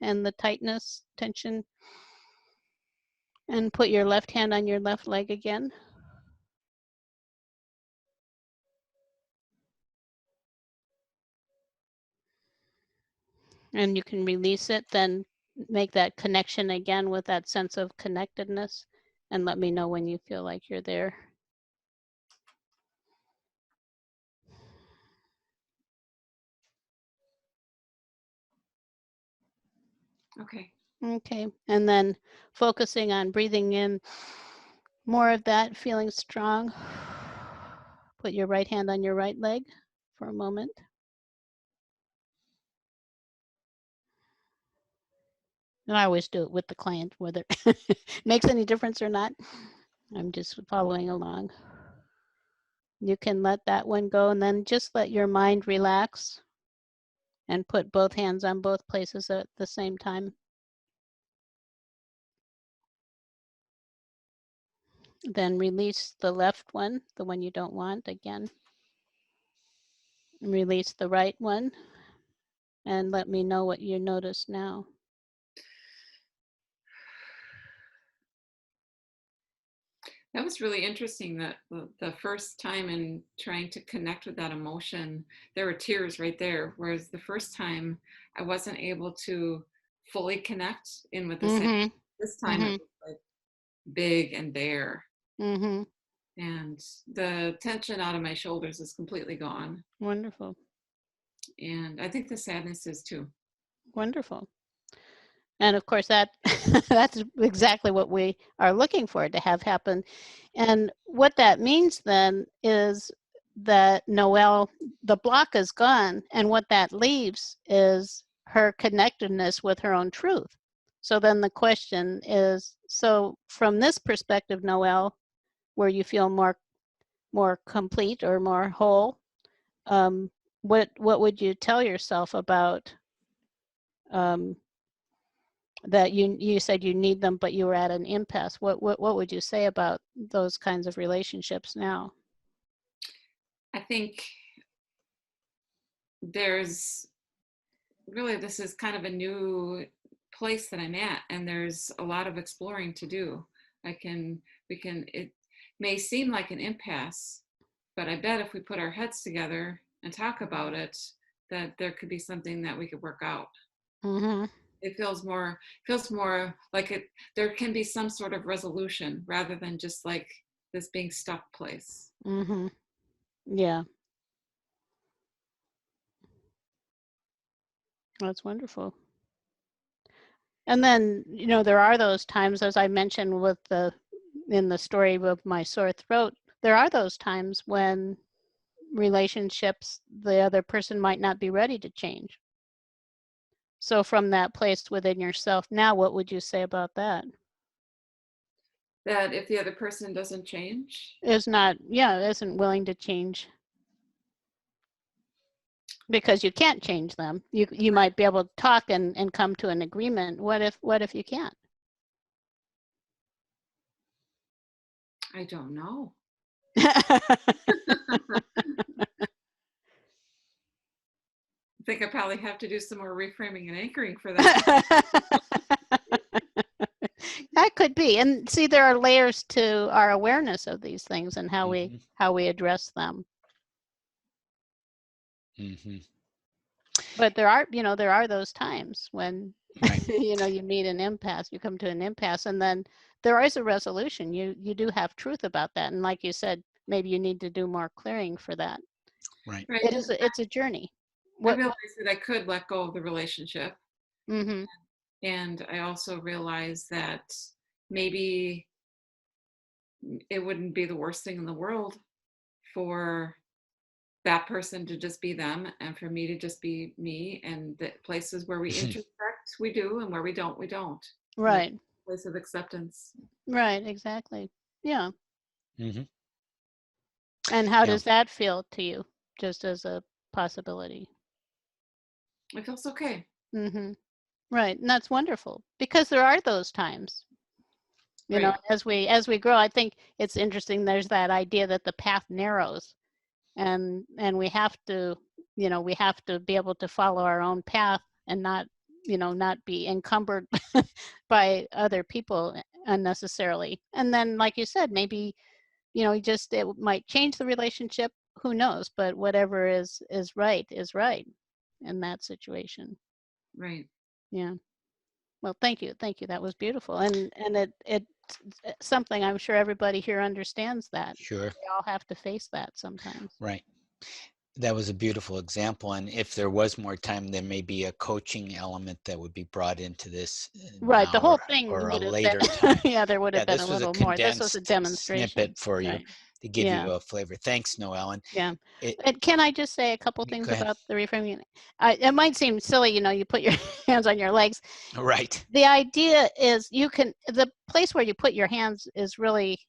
and the tightness, tension, and put your left hand on your left leg again. And you can release it, then make that connection again with that sense of connectedness, and let me know when you feel like you're there. Okay. Okay, and then focusing on breathing in more of that, feeling strong. Put your right hand on your right leg for a moment. And I always do it with the client, whether it makes any difference or not. I'm just following along. You can let that one go and then just let your mind relax and put both hands on both places at the same time. Then release the left one, the one you don't want again. Release the right one and let me know what you notice now. That was really interesting that the first time in trying to connect with that emotion, there were tears right there. Whereas the first time I wasn't able to fully connect in with the sadness. This time it was like big and there. Mm-hmm. And the tension out of my shoulders is completely gone. Wonderful. And I think the sadness is too. Wonderful. And of course, that that's exactly what we are looking for to have happen. And what that means then is that Noelle, the block is gone. And what that leaves is her connectedness with her own truth. So then the question is, so from this perspective, Noelle, where you feel more complete or more whole, what would you tell yourself about that you said you need them, but you were at an impasse? What would you say about those kinds of relationships now? I think there's really, this is kind of a new place that I'm at, and there's a lot of exploring to do. It may seem like an impasse, but I bet if we put our heads together and talk about it, that there could be something that we could work out. Mm-hmm. It feels more like it. There can be some sort of resolution rather than just like this being stuck place. Mm-hmm. Yeah. That's wonderful. And then, there are those times, as I mentioned in the story of my sore throat, there are those times when relationships, the other person might not be ready to change. So from that place within yourself, now what would you say about that? That if the other person doesn't change, Isn't willing to change, because you can't change them. You might be able to talk and come to an agreement. What if you can't? I don't know. I think I probably have to do some more reframing and anchoring for that. That could be. And see, there are layers to our awareness of these things and how we address them. But there are those times when Right. you meet an impasse, you come to an impasse, and then there is a resolution. You do have truth about that, and like you said, maybe you need to do more clearing for that. Right. Right. It's a journey. I realized that I could let go of the relationship. Mm-hmm. And I also realized that maybe it wouldn't be the worst thing in the world for that person to just be them and for me to just be me, and the places where we intersect, we do, and where we don't, we don't. Right. Place of acceptance. Right, exactly. Yeah. Mm-hmm. And how does that feel to you, just as a possibility? It feels okay. Mm-hmm. Right, and that's wonderful, because there are those times. Right. As we grow, I think it's interesting. There's that idea that the path narrows, and we have to, we have to be able to follow our own path and not be encumbered by other people unnecessarily. And then, like you said, maybe it might change the relationship. Who knows? But whatever is right in that situation. Right. Yeah. Well, thank you. That was beautiful, and it's something I'm sure everybody here understands that. Sure. We all have to face that sometimes. Right. That was a beautiful example. And if there was more time, there may be a coaching element that would be brought into this. Right. The Now whole thing or a would have later been, time. yeah, there would have been a This was a little more. This was a condensed demonstration. snippet for you Right. to give Yeah. you a flavor. Thanks, Noelle. Yeah. And can I just say a couple things Go ahead. about the reframing? It might seem silly, you put your hands on your legs. Right. The idea is the place where you put your hands is really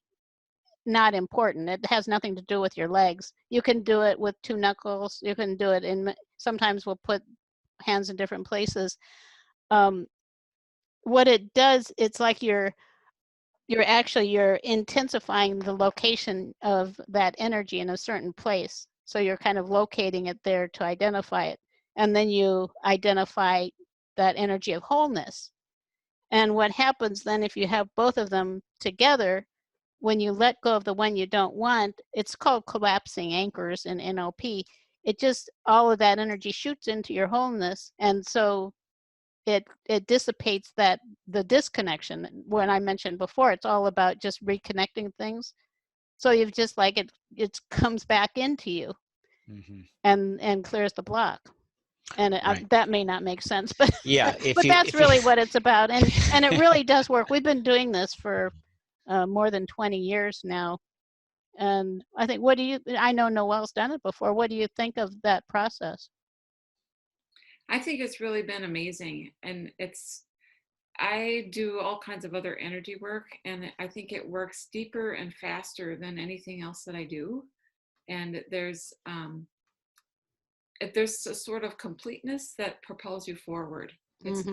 not important. It has nothing to do with your legs. You can do it with two knuckles. You can do it sometimes we'll put hands in different places. What it does, it's like you're intensifying the location of that energy in a certain place. So you're kind of locating it there to identify it. And then you identify that energy of wholeness. And what happens then, if you have both of them together, when you let go of the one you don't want, it's called collapsing anchors in NLP. It just, all of that energy shoots into your wholeness. And so it dissipates the disconnection. When I mentioned before, it's all about just reconnecting things. So you've just it comes back into you and clears the block. And that may not make sense, but yeah, but that's really what it's about. And it really does work. We've been doing this for more than 20 years now. And I think, I know Noelle's done it before. What do you think of that process? I think it's really been amazing. And I do all kinds of other energy work, and I think it works deeper and faster than anything else that I do. And there's a sort of completeness that propels you forward. It's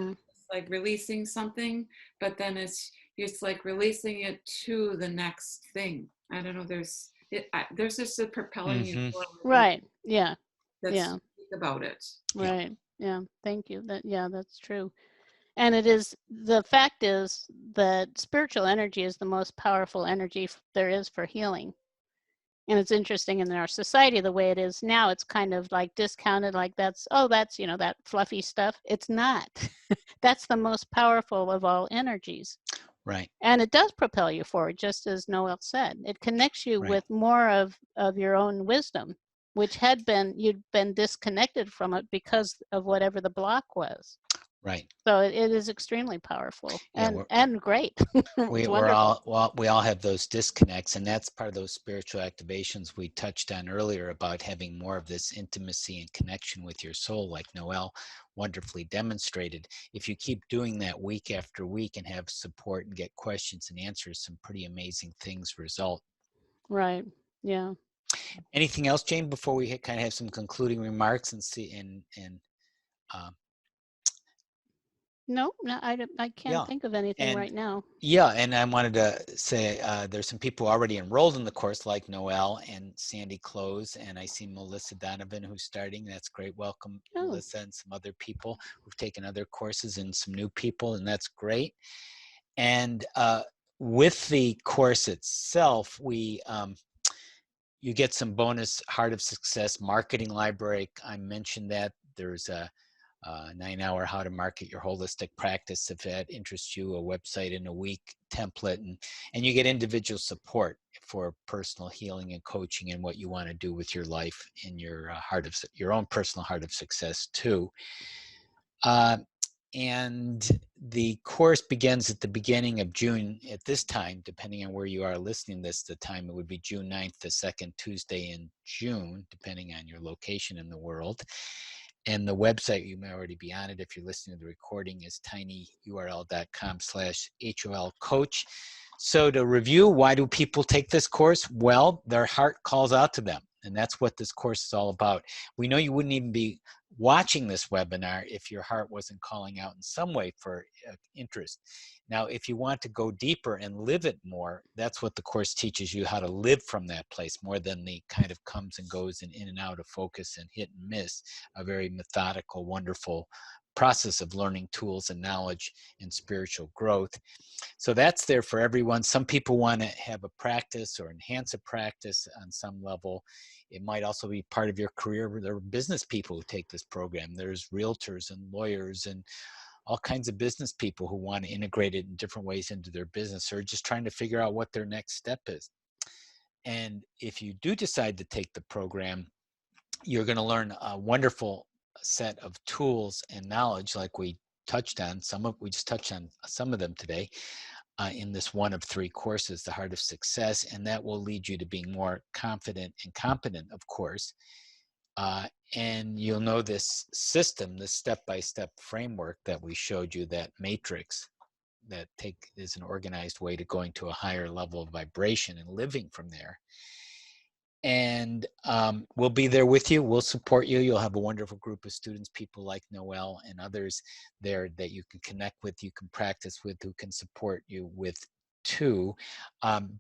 like releasing something, but then it's like releasing it to the next thing. I don't know. There's just a propelling you forward. Right. Yeah. That's about it. Right. Yeah. Thank you. That's true. And the fact is that spiritual energy is the most powerful energy there is for healing. And it's interesting in our society, the way it is now, it's kind of like discounted, like that's that fluffy stuff. It's not. That's the most powerful of all energies. Right. And it does propel you forward, just as Noelle said. It connects you with more of your own wisdom, which you'd been disconnected from it because of whatever the block was. Right. So it is extremely powerful Yeah, and great. It's we're wonderful. all we all have those disconnects, and that's part of those spiritual activations we touched on earlier about having more of this intimacy and connection with your soul, like Noelle wonderfully demonstrated. If you keep doing that week after week and have support and get questions and answers, some pretty amazing things result. Right. Yeah. Anything else, Jane, before we kind of have some concluding remarks and see and uh, No, no, I can't yeah, think of anything and right now. yeah, and I wanted to say there's some people already enrolled in the course, like Noelle and Sandy Close, and I see Melissa Donovan who's starting. That's great. Welcome, Oh, Melissa, and some other people who've taken other courses, and some new people, and that's great. And with the course itself, you get some bonus Heart of Success marketing library. I mentioned that there's a 9-hour how to market your holistic practice if that interests you, a website in a week template, and you get individual support for personal healing and coaching and what you want to do with your life and your your own personal Heart of Success too. And the course begins at the beginning of June at this time, depending on where you are listening this, the time it would be June 9th, the second Tuesday in June, depending on your location in the world. And the website, you may already be on it if you're listening to the recording, is tinyurl.com/HOL coach. So to review, why do people take this course? Well, their heart calls out to them. And that's what this course is all about. We know you wouldn't even be watching this webinar if your heart wasn't calling out in some way for interest. Now, if you want to go deeper and live it more, that's what the course teaches you, how to live from that place more than the kind of comes and goes and in and out of focus and hit and miss. A very methodical, wonderful process of learning tools and knowledge and spiritual growth. So that's there for everyone. Some people want to have a practice or enhance a practice on some level. It might also be part of your career. There are business people who take this program. There's realtors and lawyers and all kinds of business people who want to integrate it in different ways into their business, or just trying to figure out what their next step is. And if you do decide to take the program, you're going to learn a wonderful set of tools and knowledge, like we touched on. We just touched on some of them today. In this one of 3 courses, the Heart of Success, and that will lead you to being more confident and competent, of course. And you'll know this system, this step-by-step framework that we showed you, that matrix that is an organized way to going to a higher level of vibration and living from there. And we'll be there with you. We'll support you. You'll have a wonderful group of students, people like Noelle and others there that you can connect with, you can practice with, who can support you with too.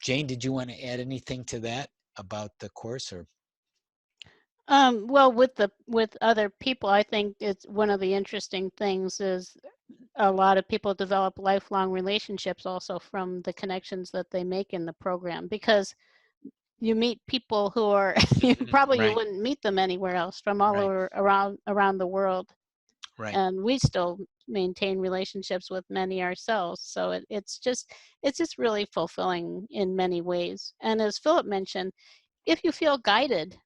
Jane, did you want to add anything to that about the course? Or well, with other people, I think it's one of the interesting things is a lot of people develop lifelong relationships also from the connections that they make in the program, because you meet people who are you probably you right, wouldn't meet them anywhere else, from all right, over around the world. right. And we still maintain relationships with many ourselves. So it's just really fulfilling in many ways. And as Philip mentioned, if you feel guided,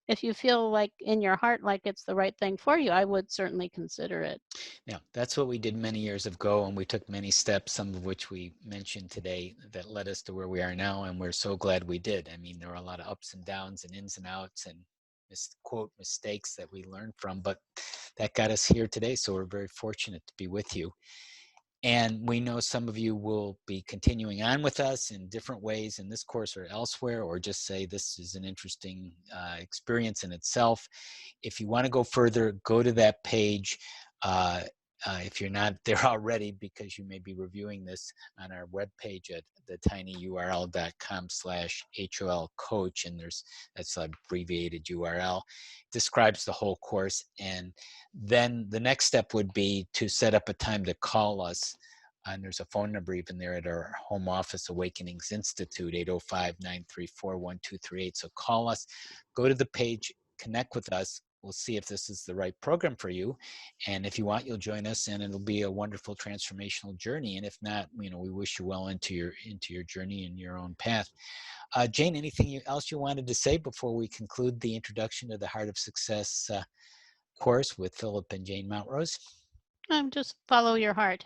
if you feel like in your heart like it's the right thing for you, I would certainly consider it. Yeah, that's what we did many years ago, and we took many steps, some of which we mentioned today, that led us to where we are now, and we're so glad we did. I mean, there were a lot of ups and downs and ins and outs and quote mistakes that we learned from, but that got us here today, so we're very fortunate to be with you. And we know some of you will be continuing on with us in different ways in this course or elsewhere, or just say this is an interesting experience in itself. If you want to go further, go to that page. If you're not there already, because you may be reviewing this on our webpage at the tinyurl.com/HOL coach, and that's an abbreviated URL, describes the whole course. And then the next step would be to set up a time to call us. And there's a phone number even there at our home office, Awakenings Institute, 805-934-1238. So call us, go to the page, connect with us. We'll see if this is the right program for you. And if you want, you'll join us, and it'll be a wonderful transformational journey. And if not, we wish you well into your journey and your own path. Jane, anything else you wanted to say before we conclude the introduction to the Heart of Success course with Philip and Jane Montrose? Just follow your heart.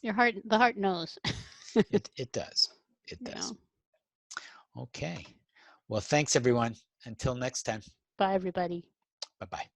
The heart knows. It does. It You does. know. Okay. Well, thanks everyone. Until next time. Bye, everybody. Bye-bye.